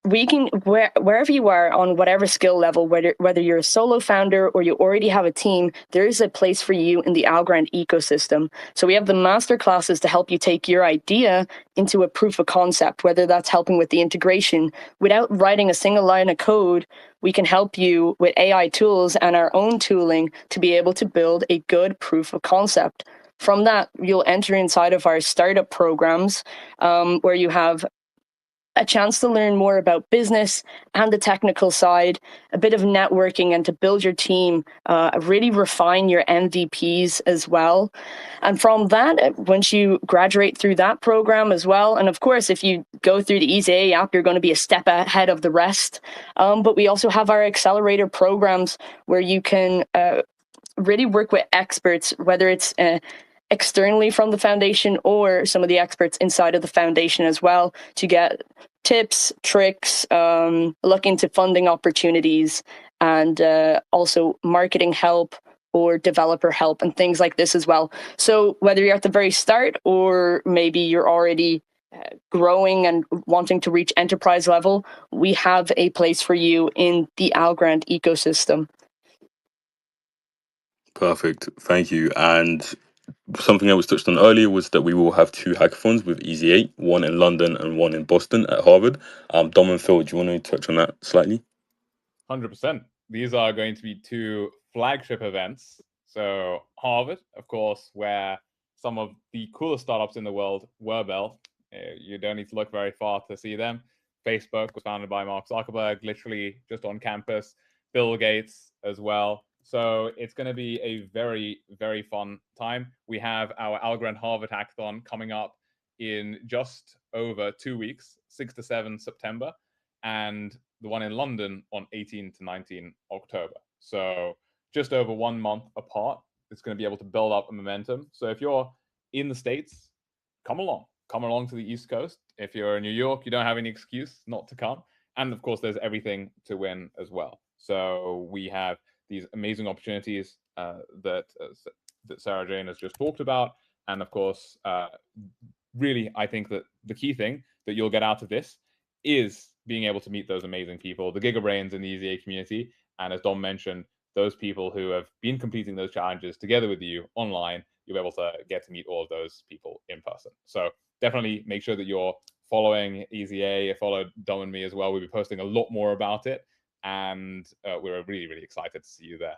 we can, wherever you are on whatever skill level, whether you're a solo founder or you already have a team, there is a place for you in the Algorand ecosystem. So we have the master classes to help you take your idea into a proof of concept, whether that's helping with the integration. Without writing a single line of code, we can help you with AI tools and our own tooling to be able to build a good proof of concept. From that, you'll enter inside of our startup programs, where you have a chance to learn more about business and the technical side, a bit of networking, and to build your team, really refine your MVPs as well. And from that, once you graduate through that program as well, and of course, if you go through the EasyA app, you're going to be a step ahead of the rest. But we also have our accelerator programs where you can really work with experts, whether it's externally from the foundation or some of the experts inside of the foundation as well, to get tips, tricks, look into funding opportunities, and also marketing help or developer help and things like this as well. So whether you're at the very start or maybe you're already growing and wanting to reach enterprise level, we have a place for you in the Algorand ecosystem. Perfect. Thank you. And something that was touched on earlier was that we will have 2 hackathons with EasyA, one in London and one in Boston at Harvard. Dom and Phil, do you want to touch on that slightly? 100%. These are going to be 2 flagship events. So Harvard, of course, where some of the coolest startups in the world were built. You don't need to look very far to see them. Facebook was founded by Mark Zuckerberg, literally just on campus. Bill Gates as well. So it's going to be a very, very fun time. We have our Algorand Harvard Hackathon coming up in just over 2 weeks, 6 to 7 September, and the one in London on 18 to 19 October. So just over 1 month apart. It's going to be able to build up a momentum. So if you're in the States, come along to the East Coast. If you're in New York, you don't have any excuse not to come. And of course, there's everything to win as well. So we have these amazing opportunities that Sarah Jane has just talked about. And of course, really, I think that the key thing that you'll get out of this is being able to meet those amazing people, the gigabrains in the EasyA community. And as Dom mentioned, those people who have been completing those challenges together with you online, you'll be able to get to meet all of those people in person. So definitely make sure that you're following EasyA, follow Dom and me as well. We'll be posting a lot more about it. And we're really, really excited to see you there.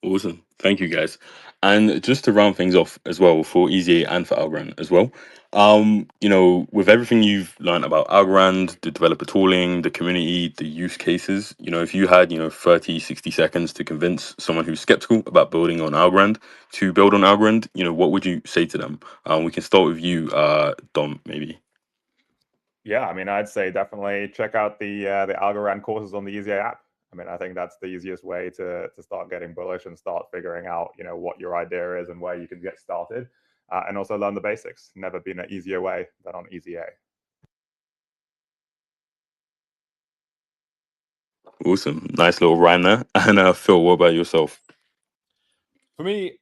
Awesome. Thank you, guys. And just to round things off as well for EasyA and for Algorand as well, with everything you've learned about Algorand, the developer tooling, the community, the use cases, if you had, 30, 60 seconds to convince someone who's skeptical about building on Algorand to build on Algorand, what would you say to them? We can start with you, Dom, maybe. Yeah, I mean, I'd say definitely check out the Algorand courses on the EasyA app. I mean, I think that's the easiest way to start getting bullish and start figuring out, what your idea is and where you can get started, and also learn the basics. Never been an easier way than on EasyA. Awesome. Nice little rhyme there. And Phil, what about yourself? For me,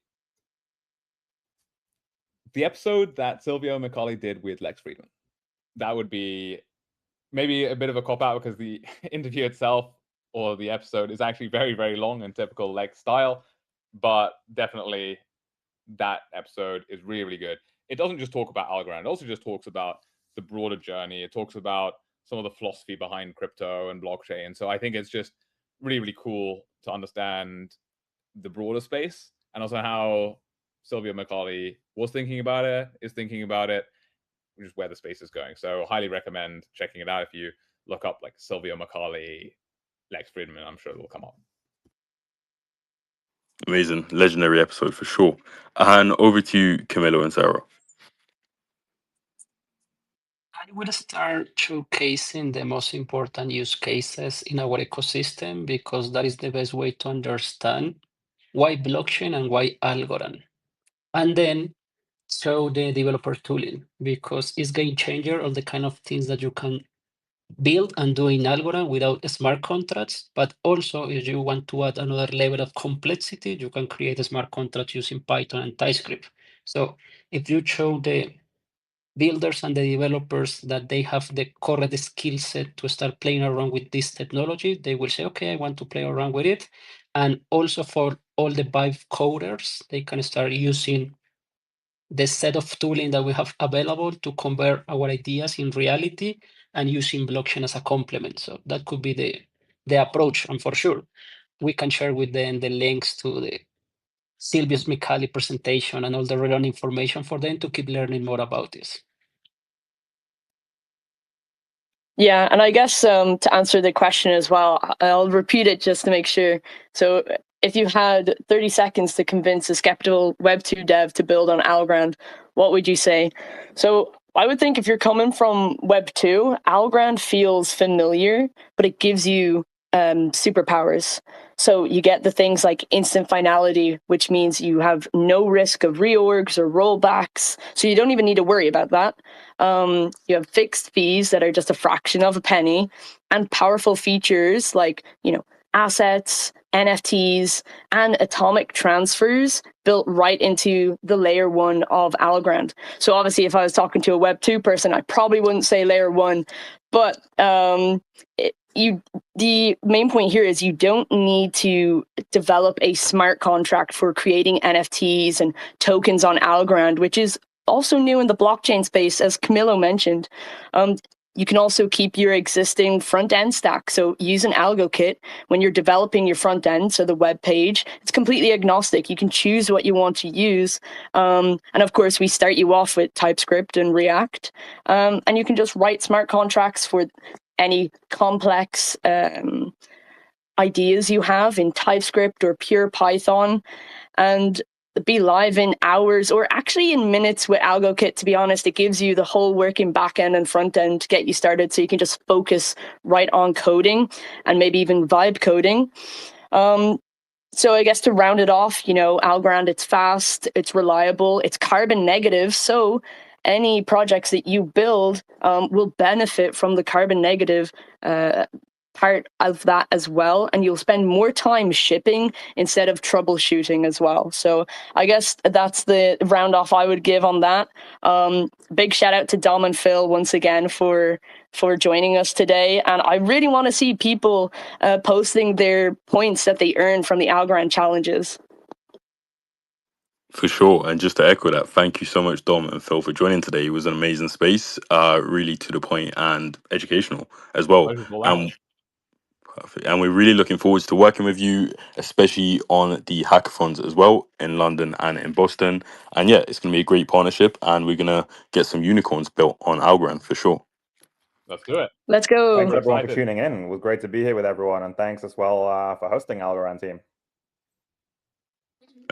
the episode that Silvio McCauley did with Lex Friedman, that would be maybe a bit of a cop-out because the interview itself or the episode is actually very, very long in typical Lex style, but definitely that episode is really, really good. It doesn't just talk about Algorand, it also just talks about the broader journey. It talks about some of the philosophy behind crypto and blockchain. So I think it's just really, really cool to understand the broader space and also how Silvio McCauley was thinking about it, is thinking about it, which is where the space is going. So highly recommend checking it out. If you look up like Silvio McCauley, Lex Friedman, I'm sure it will come up. Amazing. Legendary episode for sure. And over to you, Camilo and Sarah. I would start showcasing the most important use cases in our ecosystem because that is the best way to understand why blockchain and why Algorand. And then show the developer tooling because it's game changer all the kind of things that you can build and do in Algorand without smart contracts. But also, if you want to add another level of complexity, you can create a smart contract using Python and TypeScript. So if you show the builders and the developers that they have the correct skill set to start playing around with this technology, they will say, okay, I want to play around with it. And also for all the Vibe coders, they can start using the set of tooling that we have available to convert our ideas in reality and using blockchain as a complement. So that could be the approach. And for sure, we can share with them the links to the Silvius Micali presentation and all the relevant information for them to keep learning more about this. Yeah, and I guess to answer the question as well, I'll repeat it just to make sure. So if you had 30 seconds to convince a skeptical Web2 dev to build on Algorand, what would you say? So I would think if you're coming from Web2, Algorand feels familiar, but it gives you superpowers. So you get the things like instant finality, which means you have no risk of reorgs or rollbacks. So you don't even need to worry about that. You have fixed fees that are just a fraction of a penny, and powerful features like, assets, NFTs, and atomic transfers built right into the layer 1 of Algorand. So obviously, if I was talking to a Web2 person, I probably wouldn't say layer 1, but the main point here is you don't need to develop a smart contract for creating NFTs and tokens on Algorand, which is also new in the blockchain space, as Camilo mentioned. You can also keep your existing front end stack. So use an algo kit when you're developing your front end. So the web page, it's completely agnostic. You can choose what you want to use. And of course, we start you off with TypeScript and React. And you can just write smart contracts for any complex ideas you have in TypeScript or pure Python, and be live in hours or actually in minutes with AlgoKit. To be honest, it gives you the whole working back end and front end to get you started, so you can just focus right on coding and maybe even vibe coding. So I guess to round it off, Algorand, it's fast, it's reliable, it's carbon negative. So any projects that you build will benefit from the carbon negative part of that as well, and you'll spend more time shipping instead of troubleshooting as well. So I guess that's the round off I would give on that. Big shout out to Dom and Phil once again for joining us today, and I really want to see people posting their points that they earn from the Algorand challenges. For sure. And just to echo that, thank you so much, Dom and Phil, for joining today. It was an amazing space, really to the point and educational as well. Perfect. And we're really looking forward to working with you, especially on the hackathons as well in London and in Boston. And yeah, it's going to be a great partnership, and we're going to get some unicorns built on Algorand for sure. Let's do it. Let's go. Thanks everyone for tuning in. It was great to be here with everyone, and thanks as well for hosting Algorand team.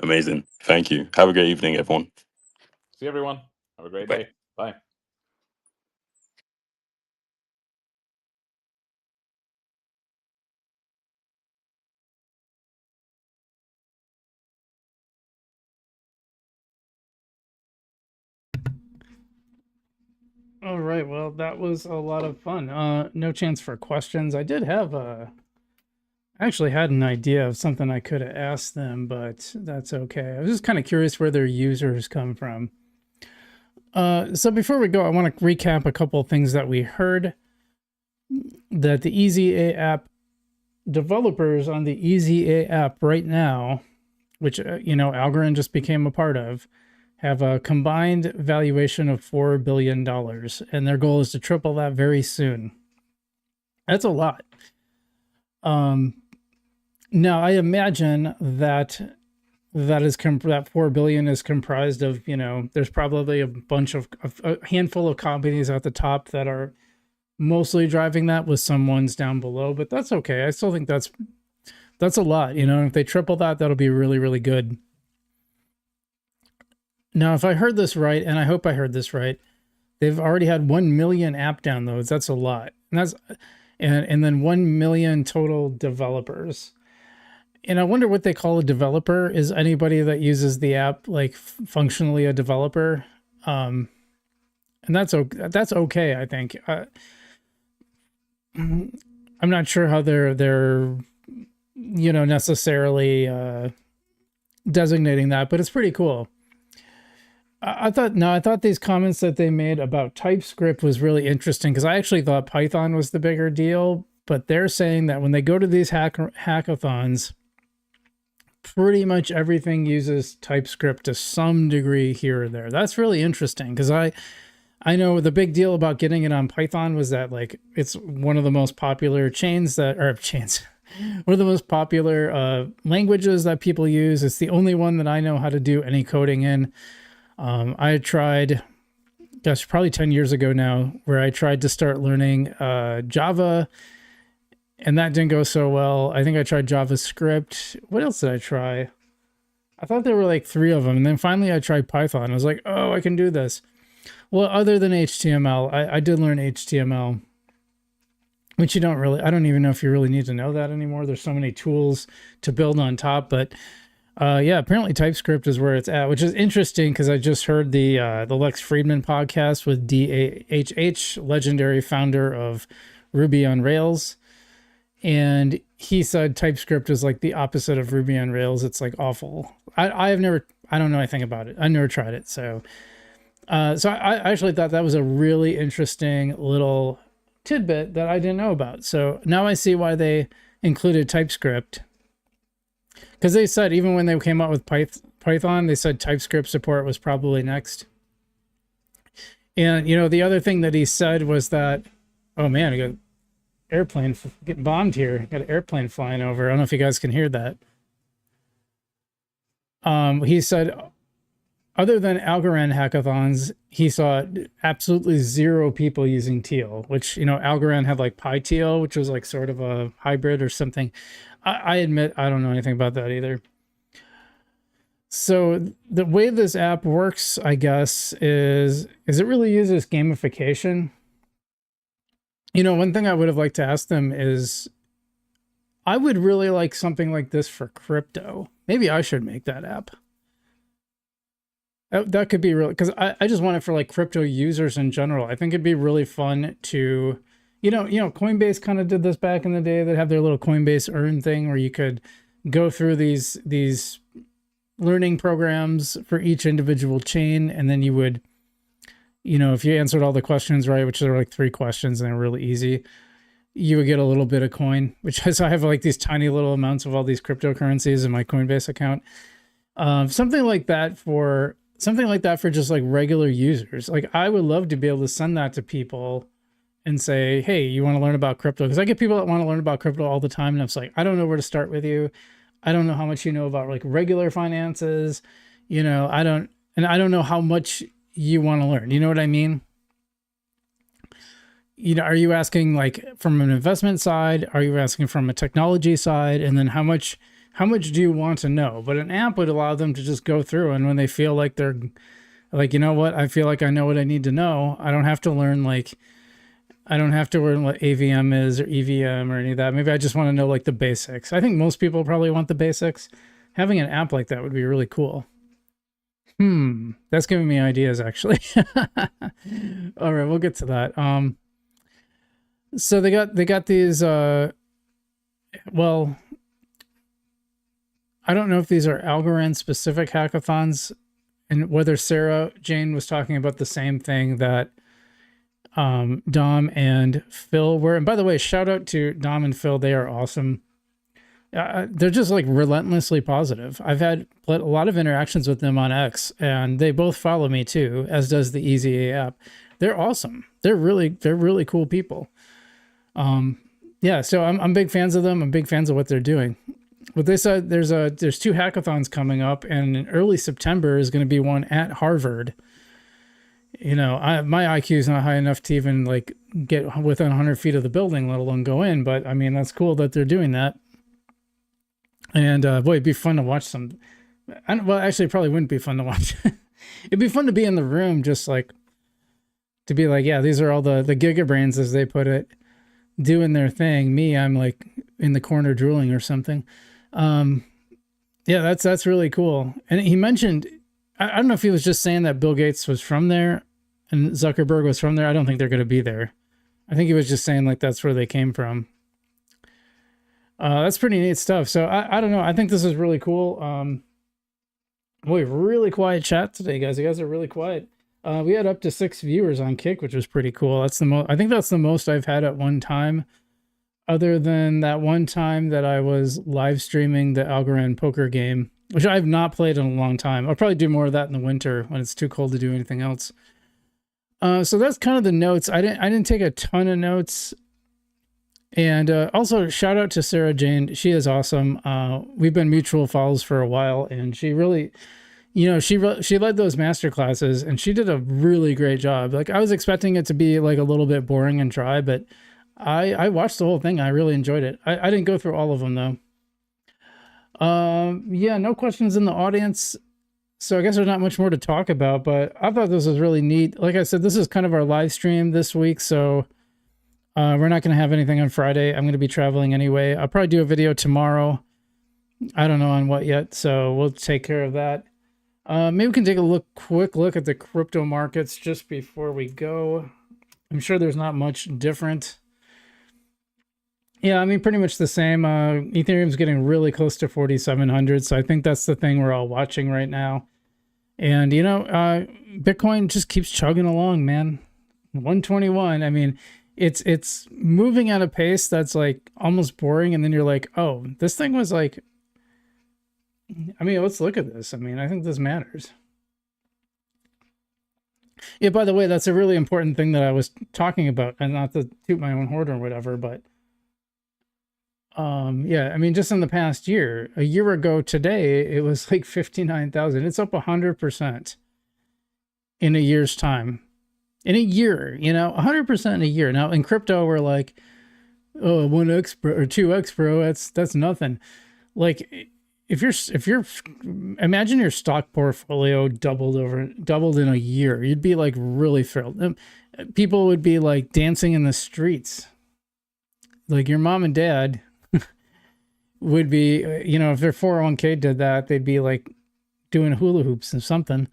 Amazing. Thank you. Have a great evening, everyone. See everyone. Have a great Bye. day. Bye. All right, well, that was a lot of fun. No chance for questions. I did have I actually had an idea of something I could have asked them, but that's okay. I was just kind of curious where their users come from. So before we go, I want to recap a couple of things that we heard. That the EasyA app developers on the EasyA app right now, which, Algorand just became a part of, have a combined valuation of $4 billion, and their goal is to triple that very soon. That's a lot. Now, I imagine that that 4 billion is comprised of, there's probably a handful of companies at the top that are mostly driving that, with some ones down below, but that's okay. I still think that's a lot. If they triple that, that'll be really, really good. Now, if I heard this right, and I hope I heard this right, they've already had 1 million app downloads. That's a lot. And then 1 million total developers. And I wonder what they call a developer. Is anybody that uses the app like functionally a developer? And that's okay, I think. I'm not sure how they're necessarily designating that, but it's pretty cool. I thought these comments that they made about TypeScript was really interesting, because I actually thought Python was the bigger deal, but they're saying that when they go to these hackathons, pretty much everything uses TypeScript to some degree here or there. That's really interesting, because I know the big deal about getting it on Python was that, like, it's one of the most popular one of the most popular languages that people use. It's the only one that I know how to do any coding in. I tried, probably 10 years ago now, where I tried to start learning Java, and that didn't go so well. I think I tried JavaScript. What else did I try? I thought there were like 3 of them, and then finally I tried Python. I was like, oh, I can do this. Well, other than HTML, I did learn HTML, which I don't even know if you really need to know that anymore. There's so many tools to build on top, but yeah, apparently TypeScript is where it's at, which is interesting, because I just heard the Lex Friedman podcast with DHH, legendary founder of Ruby on Rails, and he said TypeScript is like the opposite of Ruby on Rails. It's like awful. I don't know anything about it. I never tried it, so I actually thought that was a really interesting little tidbit that I didn't know about. So now I see why they included TypeScript. Because they said, even when they came out with Python, they said TypeScript support was probably next. And, the other thing that he said was that, oh man, I got airplane getting bombed here. Got an airplane flying over. I don't know if you guys can hear that. He said, other than Algorand hackathons, he saw absolutely 0 people using Teal, which, Algorand had like PyTeal, which was like sort of a hybrid or something. I admit I don't know anything about that either. So the way this app works, I guess, is it really uses gamification. One thing I would have liked to ask them is, I would really like something like this for crypto. Maybe I should make that app. That could be really, because I just want it for like crypto users in general. I think it'd be really fun to, Coinbase kind of did this back in the day. They have their little Coinbase Earn thing where you could go through these learning programs for each individual chain, and then you would, if you answered all the questions right, which are like 3 questions and they're really easy, you would get a little bit of coin, which is, I have like these tiny little amounts of all these cryptocurrencies in my Coinbase account. Something like that for just like regular users. Like I would love to be able to send that to people and say, hey, you want to learn about crypto? Because I get people that want to learn about crypto all the time. And it's like, I don't know where to start with you. I don't know how much you know about like regular finances. I don't know how much you want to learn. You know what I mean? Are you asking like from an investment side? Are you asking from a technology side? And then how much do you want to know? But an app would allow them to just go through, and when they feel like they're like, you know what, I feel like I know what I need to know. I don't have to learn what AVM is or EVM or any of that. Maybe I just want to know like the basics. I think most people probably want the basics. Having an app like that would be really cool. That's giving me ideas actually. All right, we'll get to that. So they got these well, I don't know if these are Algorand specific hackathons, and whether Sarah Jane was talking about the same thing that Dom and Phil were. And by the way, shout out to Dom and Phil. They are awesome. They're just like relentlessly positive. I've had a lot of interactions with them on X, and they both follow me too, as does the EasyA app. They're awesome. They're really cool people. Yeah, so I'm big fans of them. I'm big fans of what they're doing. But they said there's 2 hackathons coming up, and in early September is going to be one at Harvard. My IQ is not high enough to even like get within 100 feet of the building, let alone go in. But I mean, that's cool that they're doing that. And boy, it'd be fun to watch some. Well, actually, it probably wouldn't be fun to watch. It'd be fun to be in the room, just like to be like, yeah, these are all the gigabrains, as they put it, doing their thing. Me, I'm like in the corner drooling or something. Yeah, that's really cool. And he mentioned, I don't know if he was just saying that Bill Gates was from there and Zuckerberg was from there. I don't think they're going to be there. I think he was just saying like that's where they came from. That's pretty neat stuff. So I don't know. I think this is really cool. Boy, really quiet chat today, guys. You guys are really quiet. We had up to 6 viewers on Kick, which was pretty cool. That's the most. I think that's the most I've had at one time, other than that one time that I was live streaming the Algorand poker game, which I've not played in a long time. I'll probably do more of that in the winter when it's too cold to do anything else. So that's kind of the notes. I didn't take a ton of notes. And also shout out to Sarah Jane. She is awesome. We've been mutual follows for a while, and she really, she led those master classes, and she did a really great job. Like I was expecting it to be like a little bit boring and dry, but I watched the whole thing. I really enjoyed it. I didn't go through all of them though. Yeah, no questions in the audience. So I guess there's not much more to talk about, but I thought this was really neat. Like I said, this is kind of our live stream this week. So we're not going to have anything on Friday. I'm going to be traveling anyway. I'll probably do a video tomorrow. I don't know on what yet, so we'll take care of that. Maybe we can take a quick look at the crypto markets just before we go. I'm sure there's not much different. Yeah, I mean, pretty much the same. Ethereum's getting really close to 4,700, so I think that's the thing we're all watching right now. And, Bitcoin just keeps chugging along, man. 121. I mean, it's moving at a pace that's like almost boring, and then you're like, oh, this thing was like, I mean, let's look at this. I mean, I think this matters. Yeah, by the way, that's a really important thing that I was talking about, and not to toot my own horn or whatever, but yeah, I mean, just in the past year, a year ago today, it was like 59,000. It's up 100% in a year's time. In a year, 100% in a year. Now in crypto, we're like, oh, 1x bro, or 2x bro, that's nothing. Like if you're imagine your stock portfolio doubled in a year, you'd be like really thrilled. People would be like dancing in the streets. Like your mom and dad would be, if their 401k did that, they'd be like doing hula hoops and something.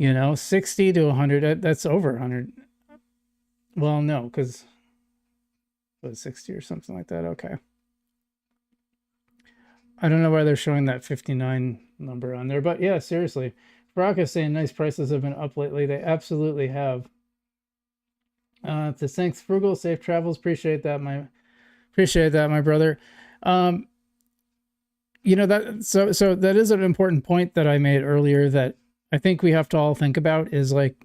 You know, 60 to 100, that's over 100. Well, no, because it was 60 or something like that. Okay. I don't know why they're showing that 59 number on there, but yeah, seriously. Brock is saying nice prices have been up lately. They absolutely have. To thanks Frugal, safe travels. Appreciate that, my brother. You know, that so that is an important point that I made earlier that I think we have to all think about is like,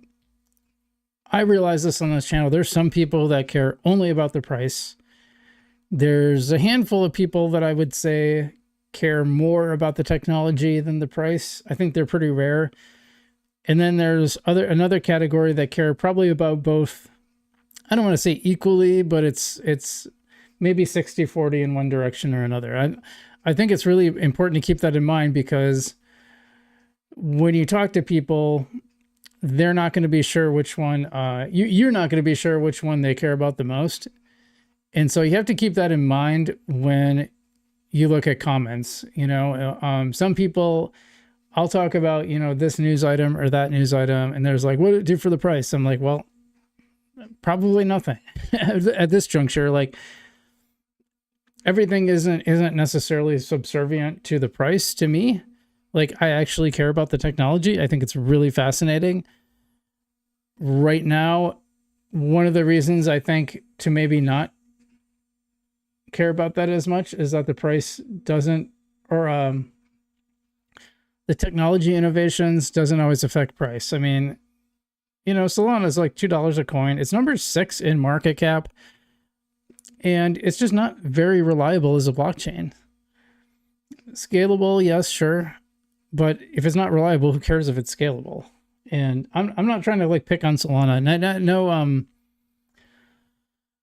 I realize this on this channel. There's some people that care only about the price. There's a handful of people that I would say care more about the technology than the price. I think they're pretty rare. And then there's another category that care probably about both. I don't want to say equally, but it's maybe 60-40 in one direction or another. I think it's really important to keep that in mind, because when you talk to people, they're not going to be sure which one, you're not going to be sure which one they care about the most. And so you have to keep that in mind when you look at comments. You know, some people, I'll talk about, you know, this news item or that news item, and there's like, what did it do for the price? I'm like, well, probably nothing at this juncture. Like, everything isn't necessarily subservient to the price to me. Like, I actually care about the technology. I think it's really fascinating. Right now, one of the reasons I think to maybe not care about that as much is that the price doesn't, or the technology innovations doesn't always affect price. I mean, you know, Solana is like $2 a coin. It's number 6 in market cap, and it's just not very reliable as a blockchain. Scalable, yes, sure. But if it's not reliable, who cares if it's scalable? And I'm not trying to like pick on Solana. No,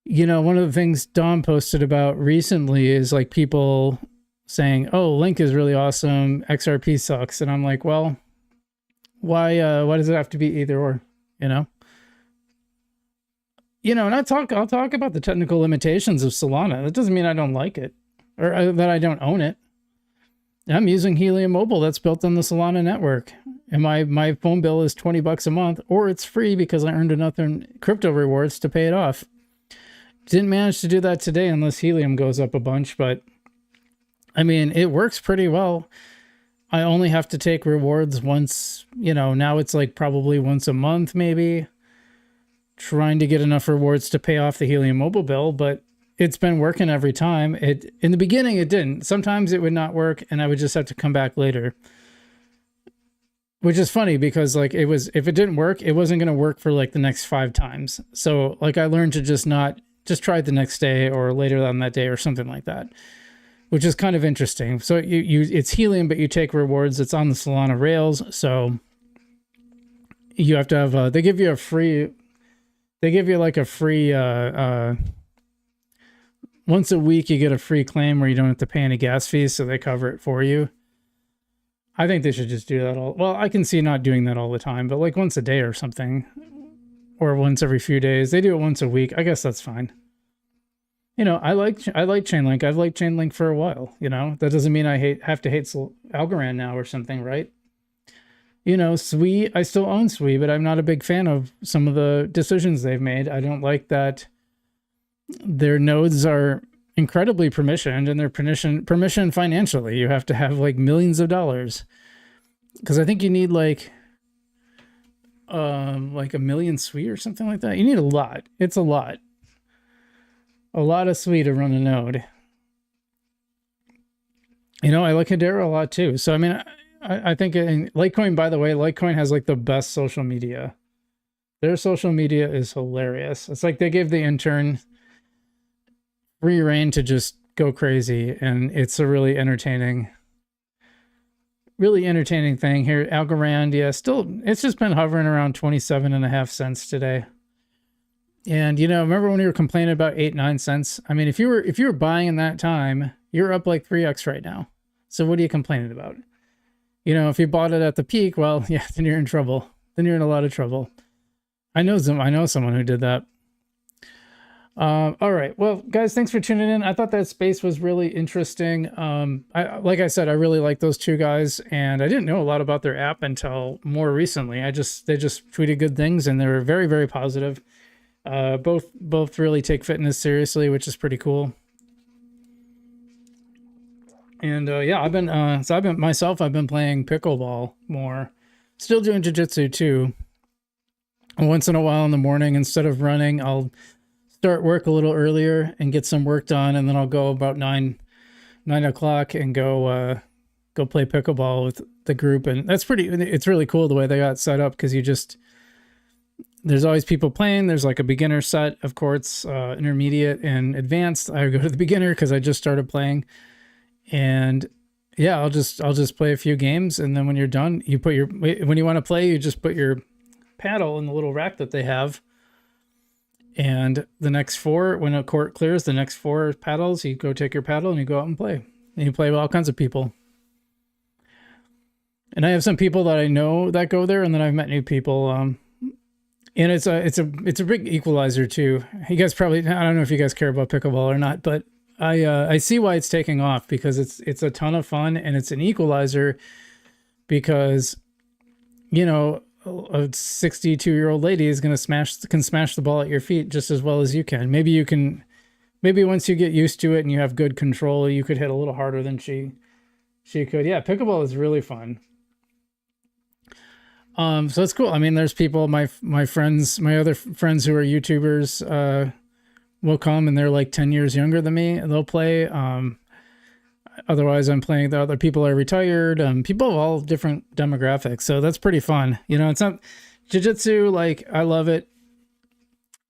you know, one of the things Dom posted about recently is like people saying, "Oh, Link is really awesome. XRP sucks." And I'm like, well, why does it have to be either or? You know? You know, and I'll talk about the technical limitations of Solana. That doesn't mean I don't like it or that I don't own it. I'm using Helium Mobile that's built on the Solana network. And my phone bill is $20 a month, or it's free because I earned enough in crypto rewards to pay it off. Didn't manage to do that today unless Helium goes up a bunch, but I mean, it works pretty well. I only have to take rewards once, you know, now it's like probably once a month, maybe, trying to get enough rewards to pay off the Helium Mobile bill, but it's been working every time. In the beginning, it didn't. Sometimes it would not work, and I would just have to come back later. Which is funny because like if it didn't work, it wasn't going to work for like the next 5 times. So like I learned to just try it the next day or later on that day or something like that, which is kind of interesting. So it's Helium, but you take rewards. It's on the Solana rails. So you have to have, they give you like a free, once a week you get a free claim where you don't have to pay any gas fees. So they cover it for you. I think they should just do that all. Well, I can see not doing that all the time, but like once a day or something, or once every few days. They do it once a week. I guess that's fine. You know, I like Chainlink. I've liked Chainlink for a while. You know, that doesn't mean I have to hate Algorand now or something, right? You know, Sui, I still own Sui, but I'm not a big fan of some of the decisions they've made. I don't like that their nodes are incredibly permissioned, and they're permissioned financially. You have to have like millions of dollars, because I think you need like a million Sui or something like that. You need a lot. It's a lot of Sui to run a node. You know, I like Hedera a lot too. So I mean, I think Litecoin, by the way, Litecoin has like the best social media. Their social media is hilarious. It's like they gave the intern free reign to just go crazy, and it's a really entertaining thing here. Algorand, yeah, still, it's just been hovering around 27.5 cents today. And you know, remember when you were complaining about 8-9 cents? I mean, if you were buying in that time, you're up like 3x right now. So what are you complaining about? You know, if you bought it at the peak, well, yeah, then you're in trouble. Then you're in a lot of trouble. I know someone who did that. All right. Well, guys, thanks for tuning in. I thought that space was really interesting. Like I said, I really like those two guys, and I didn't know a lot about their app until more recently. They just tweeted good things, and they were very, very positive. Both really take fitness seriously, which is pretty cool. And yeah, I've been playing pickleball more. Still doing jiu-jitsu too. Once in a while in the morning, instead of running, I'll start work a little earlier and get some work done, and then I'll go about 9 o'clock and go play pickleball with the group. And it's really cool the way they got set up, because there's always people playing. There's like a beginner set of courts, intermediate and advanced. I go to the beginner because I just started playing, and yeah, I'll just play a few games, and then when you're done, when you want to play, you just put your paddle in the little rack that they have. And the next 4, when a court clears, the next 4 paddles, you go take your paddle and you go out and play. And you play with all kinds of people. And I have some people that I know that go there, and then I've met new people. And it's a big equalizer too. You guys probably, I don't know if you guys care about pickleball or not, but I see why it's taking off, because it's a ton of fun, and it's an equalizer because, you know, a 62-year-old lady is can smash the ball at your feet just as well as you can. Maybe once you get used to it and you have good control, you could hit a little harder than she could. Yeah, pickleball is really fun. So it's cool. I mean, there's people, my friends, my other friends who are YouTubers, will come, and they're like 10 years younger than me, and they'll play. Otherwise, I'm playing the other people are retired, people of all different demographics. So that's pretty fun. You know, it's not jiu-jitsu. Like, I love it.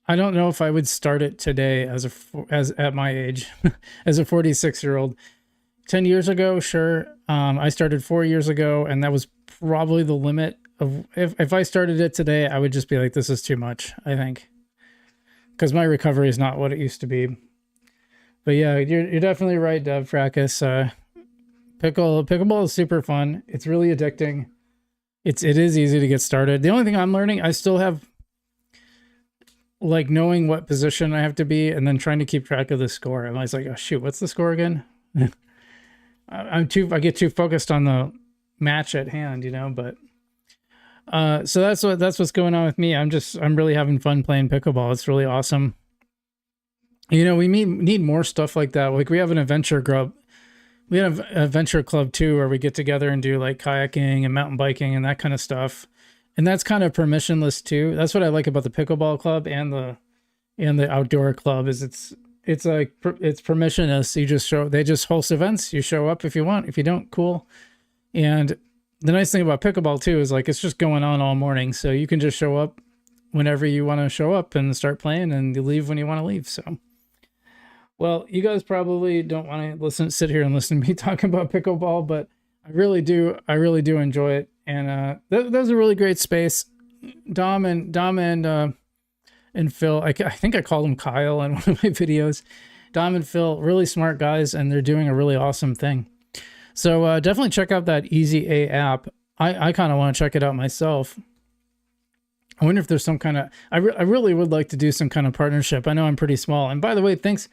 I don't know if I would start it today as at my age, as a 46-year-old. 10 years ago, sure. I started 4 years ago, and that was probably the limit of, if I started it today, I would just be like, this is too much, I think, because my recovery is not what it used to be. But yeah, you're definitely right, Fracas. Pickleball is super fun. It's really addicting. It is easy to get started. The only thing I'm learning, I still have, like, knowing what position I have to be, and then trying to keep track of the score. I'm always like, oh shoot, what's the score again? I get too focused on the match at hand, you know. But so that's what's going on with me. I'm really having fun playing pickleball. It's really awesome. You know, we need more stuff like that. Like, we have an adventure group. We have a adventure club too, where we get together and do like kayaking and mountain biking and that kind of stuff. And that's kind of permissionless too. That's what I like about the pickleball club and the outdoor club, is it's permissionless. They just host events. You show up if you want. If you don't, cool. And the nice thing about pickleball too is, like, it's just going on all morning. So you can just show up whenever you want to show up and start playing, and you leave when you want to leave. So, well, you guys probably don't want to sit here and listen to me talking about pickleball, but I really do enjoy it. And that was a really great space. Dom and Phil, I think I called him Kyle in one of my videos. Dom and Phil, really smart guys, and they're doing a really awesome thing. So definitely check out that EasyA app. I kind of want to check it out myself. I wonder if there's some kind of, I really would like to do some kind of partnership. I know I'm pretty small. And by the way, thanks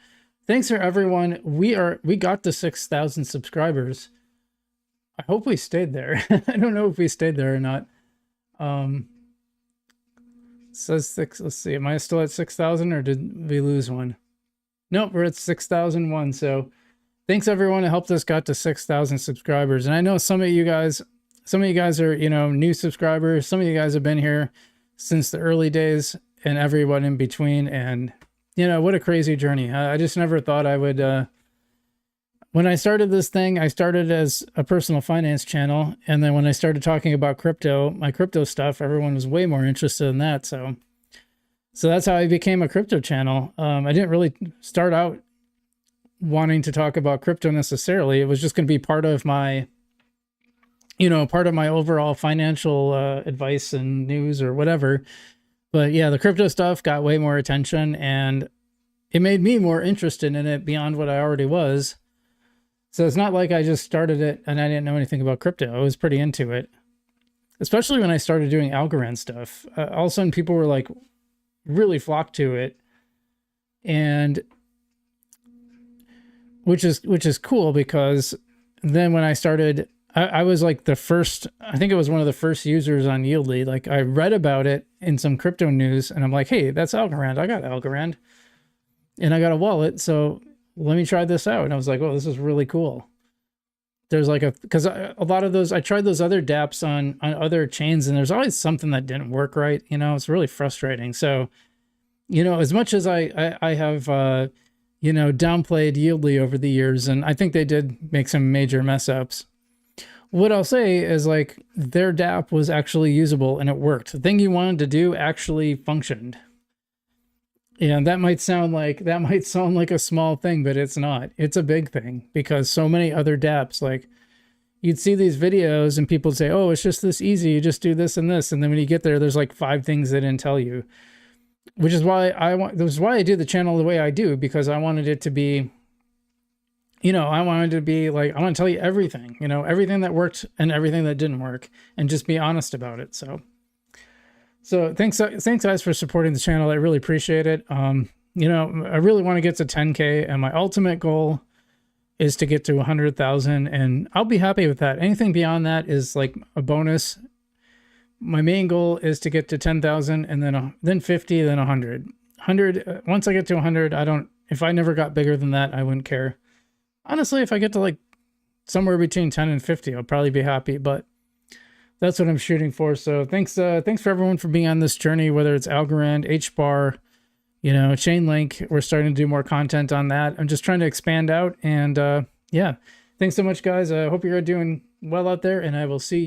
for everyone. We got to 6,000 subscribers. I hope we stayed there. I don't know if we stayed there or not. Says 6. Let's see. Am I still at 6,000, or did we lose one? Nope, we're at 6,001. So thanks everyone who helped us got to 6,000 subscribers. And I know some of you guys are, you know, new subscribers. Some of you guys have been here since the early days, and everyone in between. And, you know, what a crazy journey. I just never thought I would, when I started this thing, I started as a personal finance channel. And then when I started talking about my crypto stuff, everyone was way more interested in that. So that's how I became a crypto channel. I didn't really start out wanting to talk about crypto necessarily. It was just going to be part of my overall financial advice and news or whatever. But yeah, the crypto stuff got way more attention, and it made me more interested in it beyond what I already was. So it's not like I just started it and I didn't know anything about crypto. I was pretty into it, especially when I started doing Algorand stuff. All of a sudden, people were like really flocked to it. And which is cool, because then when I started, I was like the first, I think it was one of the first users on Yieldly. Like I read about it in some crypto news and I'm like, hey, that's Algorand. I got Algorand and I got a wallet. So let me try this out. And I was like, oh, this is really cool. There's like because a lot of those, I tried those other dApps on other chains and there's always something that didn't work right. You know, it's really frustrating. So, you know, as much as I have, you know, downplayed Yieldly over the years, and I think they did make some major mess ups. What I'll say is like their dApp was actually usable and it worked. The thing you wanted to do actually functioned. And that might sound like a small thing, but it's not. It's a big thing, because so many other dApps, like you'd see these videos and people say, oh, it's just this easy. You just do this and this. And then when you get there, there's like 5 things they didn't tell you, which is why I do the channel the way I do, because I wanted it to be, you know, I wanted to be like, I want to tell you everything, you know, everything that worked and everything that didn't work, and just be honest about it. So thanks guys for supporting the channel. I really appreciate it. You know, I really want to get to 10K, and my ultimate goal is to get to 100,000, and I'll be happy with that. Anything beyond that is like a bonus. My main goal is to get to 10,000, and then 50, then 100. 100. Once I get to 100, if I never got bigger than that, I wouldn't care. Honestly, if I get to like somewhere between 10 and 50, I'll probably be happy, but that's what I'm shooting for. So thanks for everyone for being on this journey, whether it's Algorand, HBAR, you know, Chainlink. We're starting to do more content on that. I'm just trying to expand out, and yeah, thanks so much, guys. I hope you're doing well out there, and I will see you.